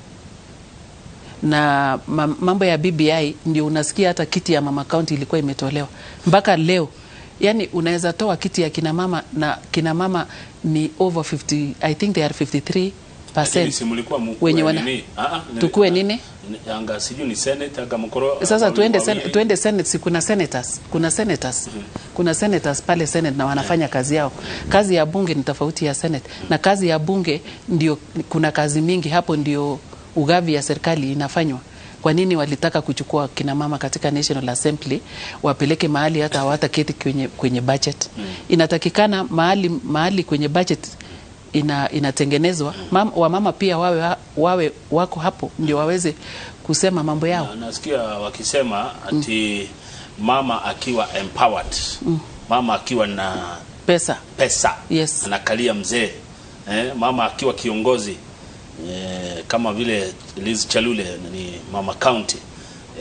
Na mambo ya BBI ndio unasikia hata kiti ya mama county ilikuwa imetolewa mpaka leo. Yani unaweza toa kiti ya kina mama na kina mama ni over 50, I think they are 53%. Wenye wana tukue nini? Anga siju ni senate aga mkoro. Sasa tuende senate, si kuna senators. Kuna senators pale senate na wanafanya kazi yao. Kazi ya bunge ni tofauti ya senate. Na kazi ya bunge ndio kuna kazi mingi hapo ndio ugavi ya serikali inafanywa. Kwa nini walitaka kuchukua kina mama katika National Assembly wapeleke mahali hata hawataketi kwenye budget? Inatakikana mahali kwenye budget inatengenezwa wamama pia wawe wako hapo ndio waweze kusema mambo yao. Nasikia wakisema ati mama akiwa empowered, mama akiwa na pesa. Yes. Anakalia mzee. Mama akiwa kiongozi kama vile Liza Chelule ni mama county,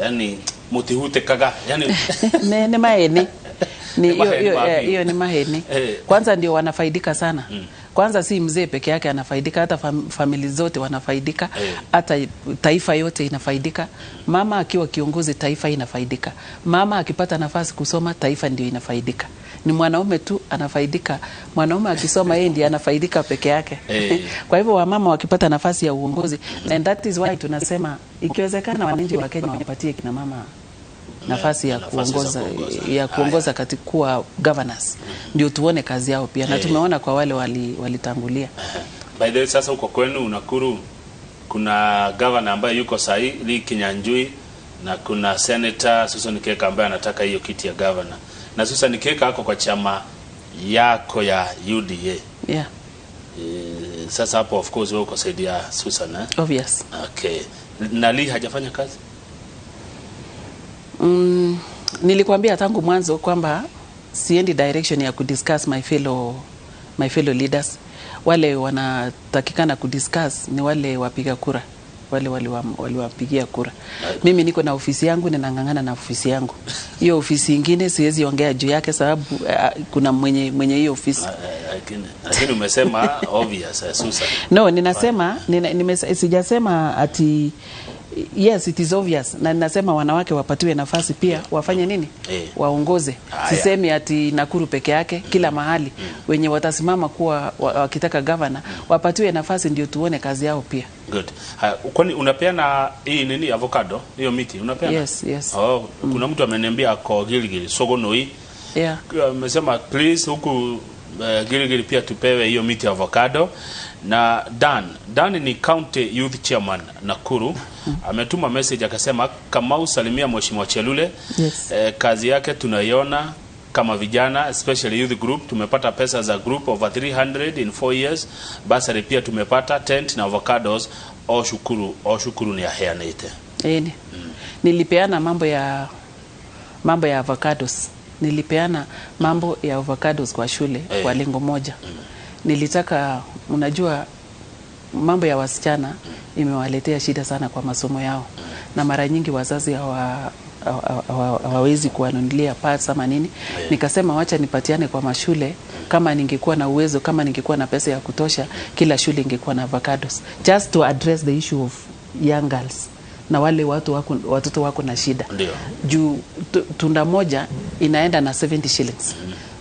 yani mutihute kaga, yani ne maheni ni hiyo ni maheni. Kwanza ndio wanafaidika sana. Kwanza si mzee peke yake anafaidika, hata family zote wanafaidika, hata taifa yote inafaidika. Mama akiwa kiongozi taifa inafaidika. Mama akipata nafasi kusoma taifa ndio inafaidika. Ni mwanaume tu anafaidika. Mwanaume akisoma yeye ndiye anafaidika peke yake. Kwa hivyo wamama wakipata nafasi ya uongozi, and that is why tunasema ikiwezekana wananchi wa Kenya wapatie kina mama nafasi ya kuongoza katika kuwa governors, ndio tuone kazi yao pia. Na tumeona kwa wale walitangulia. By the way, sasa uko kwenu Nakuru kuna governor ambaye yuko sahi Lee Kinyanjui na kuna senator Susan Keka ambaye anataka hiyo kiti ya governor. Na Susan Keka ako kwa chama yako ya UDA. Yeah. Sasa hapo of course wewe uko saidi ya Susan, eh? Obvious. Okay. Na Lee hajafanya kazi? Nilikwambia tangu mwanzo kwamba siendi direction ya kudiscuss my fellow leaders. Wale wanatakikana kudiscuss ni wale wapiga kura, wale waliwapigia kura. Mimi niko na ofisi yangu, ninangangana na ofisi yangu. Hiyo ofisi nyingine siwezi ongea juu yake sababu kuna mwenye hiyo ofisi. Lakini umesema obvious, Susan. No, ninasema sijasema ati yes it is obvious, na ninasema wanawake wapatiwe nafasi pia wafanye nini? Waongoze. Sisemi ati Nakuru peke yake, kila mahali wenye watasimama kuwa wakitaka governor wapatiwe nafasi ndio tuone kazi yao pia. Good. Kwani unapeana hii nini avocado? Hiyo miti unapeana? Yes. Kuna mtu ameniambia ako Gilgil Sogonoi. Yeah. Amesema please huku Gilgil pia tupewe hiyo miti avocado. Na Dan ni county youth chairman Nakuru. Ametuma message akasema kama usalimia Mheshimiwa Chelule. Yes. Kazi yake tunaiona kama vijana especially youth group. Tumepata pesa za group over 300 in 4 years. Basari pia tumepata tent na avocados. Oshukuru ni aheanete. Nilipeana mambo ya avocados. Nilipeana mambo ya avocados kwa shule kwa lengo moja. Nilitaka, unajua mambo ya wasichana imewaletea shida sana kwa masomo yao. Na mara nyingi wazazi hawawezi kuwanunulia pads ama nini. Nikasema wacha nipatiane kwa mashule, kama ningekuwa na uwezo, kama ningekuwa na pesa ya kutosha, kila shule ingekuwa na avocados. Just to address the issue of young girls. Na wale watoto wako na shida. Juu tunda moja inaenda na 70 shillings.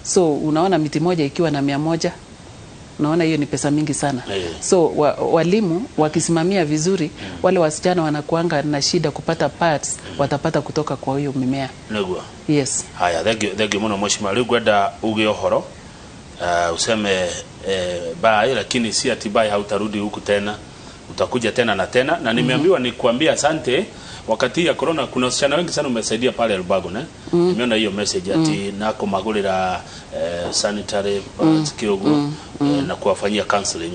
So unaona miti moja ikiwa na 100, unaona hiyo ni pesa mingi sana. So walimu wakisimamia vizuri, wale wasichana wanakuanga na shida kupata parts, watapata kutoka kwa hiyo mimea. Yes. Haya, thank you muno Mheshimiwa. Leo gwenda uge ohoro useme bye, lakini si ati bye hautarudi huku tena. Utakuja tena na tena, na nimeambiwa ni kuambia asante. Wakati ya corona kuna wasichana wengi sana umesaidia pale Rubago, ne? Nimeona hiyo message ati nako magulira sanitary skiogo na kuwafanyia counseling.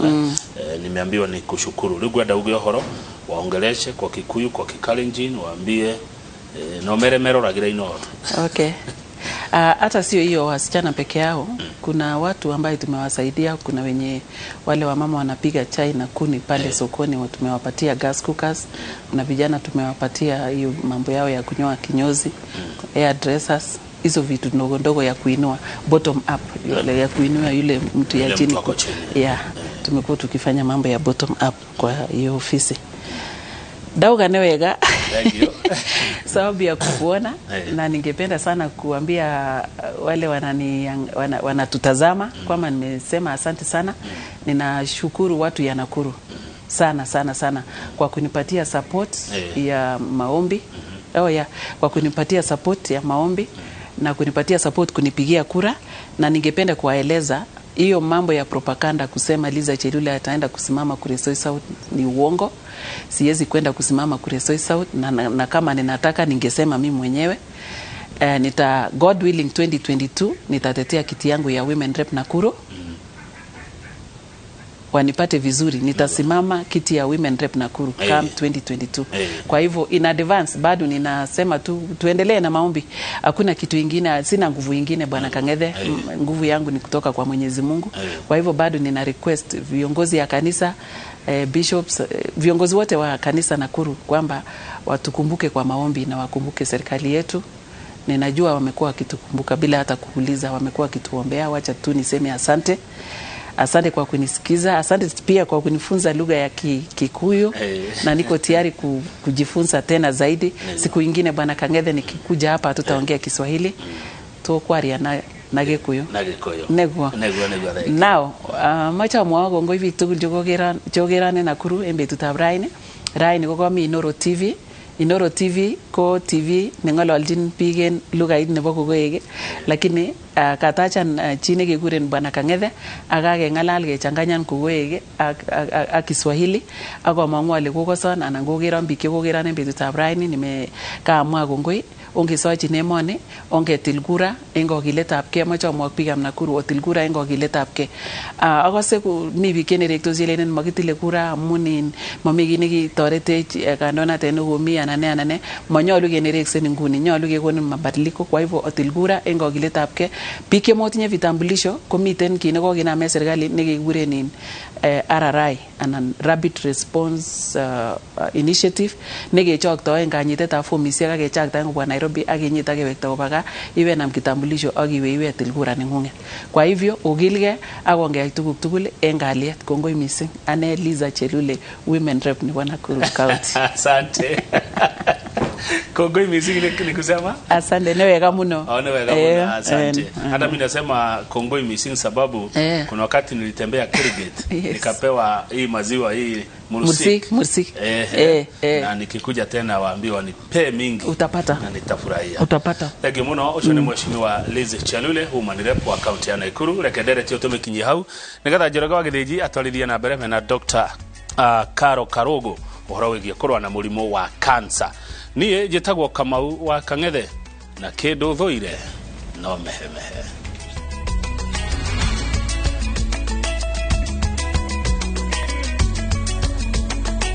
Nimeambiwa ni kushukuru. Ligwada uge ohoro waongeleshe kwa Kikuyu, kwa Kikalenjin, waambie no meremero ragira ino. Okay. Hata sio hiyo wasichana peke yao, kuna watu ambao tumewasaidia. Kuna wale wamama wanapiga chai na kuni pale sokoni, tumewapatia gas cookers. Kuna vijana tumewapatia hiyo mambo yao ya kunyoa kinyozi, hairdressers, hizo vitu ndogo ndogo ya kuinua bottom up, yule ya kuinua yule mtu ya chini. Tumekuwa tukifanya mambo ya bottom up kwa hiyo ofisi. Dauga newega. Thank you. Sababu ya kukuona na ningependa sana kuambia wale wanatutazama kwamba nimesema asante sana. Ninashukuru watu ya Nakuru sana kwa kunipatia support ya maombi. Kwa kunipatia support ya maombi na kunipatia support kunipigia kura, na ningependa kuwaeleza hiyo mambo ya propaganda kusema Liza Chelule ataenda kusimama Kuresoi South ni uongo. Siwezi kwenda kusimama Kuresoi South, na kama ninataka ningesema mimi mwenyewe. God willing 2022 nitatetea kiti yangu ya women rep Nakuru. Wanipate vizuri, nitasimama kiti ya women rep Nakuru come 2022. Kwa hivyo in advance bado ninasema tuendelee na maombi. Hakuna kitu kingine, sina nguvu nyingine Bwana Kang'ethe. Nguvu yangu ni kutoka kwa Mwenyezi Mungu. Kwa hivyo bado nina request viongozi ya kanisa, bishops, viongozi wote wa kanisa Nakuru kwamba watukumbuke kwa maombi na wakumbuke serikali yetu. Ninajua wamekuwa wakitukumbuka bila hata kuuliza, wamekuwa wakituombea. Wacha tu niseme asante. Asante kwa kunisikiza. Asante pia kwa kunifunza lugha ya Kikuyu. Na niko tayari kujifunza tena zaidi. Siku nyingine Bwana Kang'ethe nikikuja hapa tutaongea Kiswahili. Tukwaria na Gikuyu. Negwo. Now, macha mwago ngoivi tugul jogerane Nakuru embe tutabраine. Raini gogo mi Noro TV. Inoro TV ko TV nengololjin biik en lugait nebo kokoek, lakini katachan chi nekekuren Bwana Kang'ethe akakeng'alal kechanganyan kokoek ak Kiswahili akomong'u ale kokoson anan kokeron biik chekokeron en betutab raini nimekaamwa kongoi ongesochin emoni ongetil kura en kokiletabgei. Amoche amwa biikab Nakuru otil kura en kokiletabgei. Akose mi biik chenerektos elenen makitile kura amun momi kiy nekitoretech kandoinatet nekomi anan ne. Manyolu kenereksen nguni, nyolu kekonin mabadiliko. Kwa hivyo otil kura en kokiletabgei. Biik chemotinye vitambulisho komiten kiy nekokinamen serikali nekekuren RRI anan Rapid Response Initiative nekechoktoen kanyitetab fomisiek ak kechaktaen kobwa Nairobi ak kinyit ak kewekta koba gaa ibenam kitambulisho ak iwe til kura neng'ung'et. Kwa hivyo okilgei ak ongeyai tuguk tugul en kalyet. Kongoi missing. Ane Liza Chelule, Women Rep nebo Nakuru County. Asante. Kongoi missing ni kusema? Asante, neweka mno. Neweka mno, asante. Hata mimi nasema kongoi missing sababu kuna wakati nilitembea Kirigate nikapewa hii maziwa hii mursik. Na nikikuja tena waambiwa nipe mingi. Utapata. Na nitafurahia. Utapata. Thank you muno. Ucio ni mheshimiwa Liza Chelule, Women Rep wa kaunti ya Nakuru. Rekendere tio tumekinyi hau. Nigatha Njoroge wa Githiji atwarithia na mbere na Dr. Karo Karogo uhoro wigie kurwa na murimu wa cancer. Niĩ njĩtagwo Kamau wa Kang'ethe na kĩndũ thũire no mehemehe.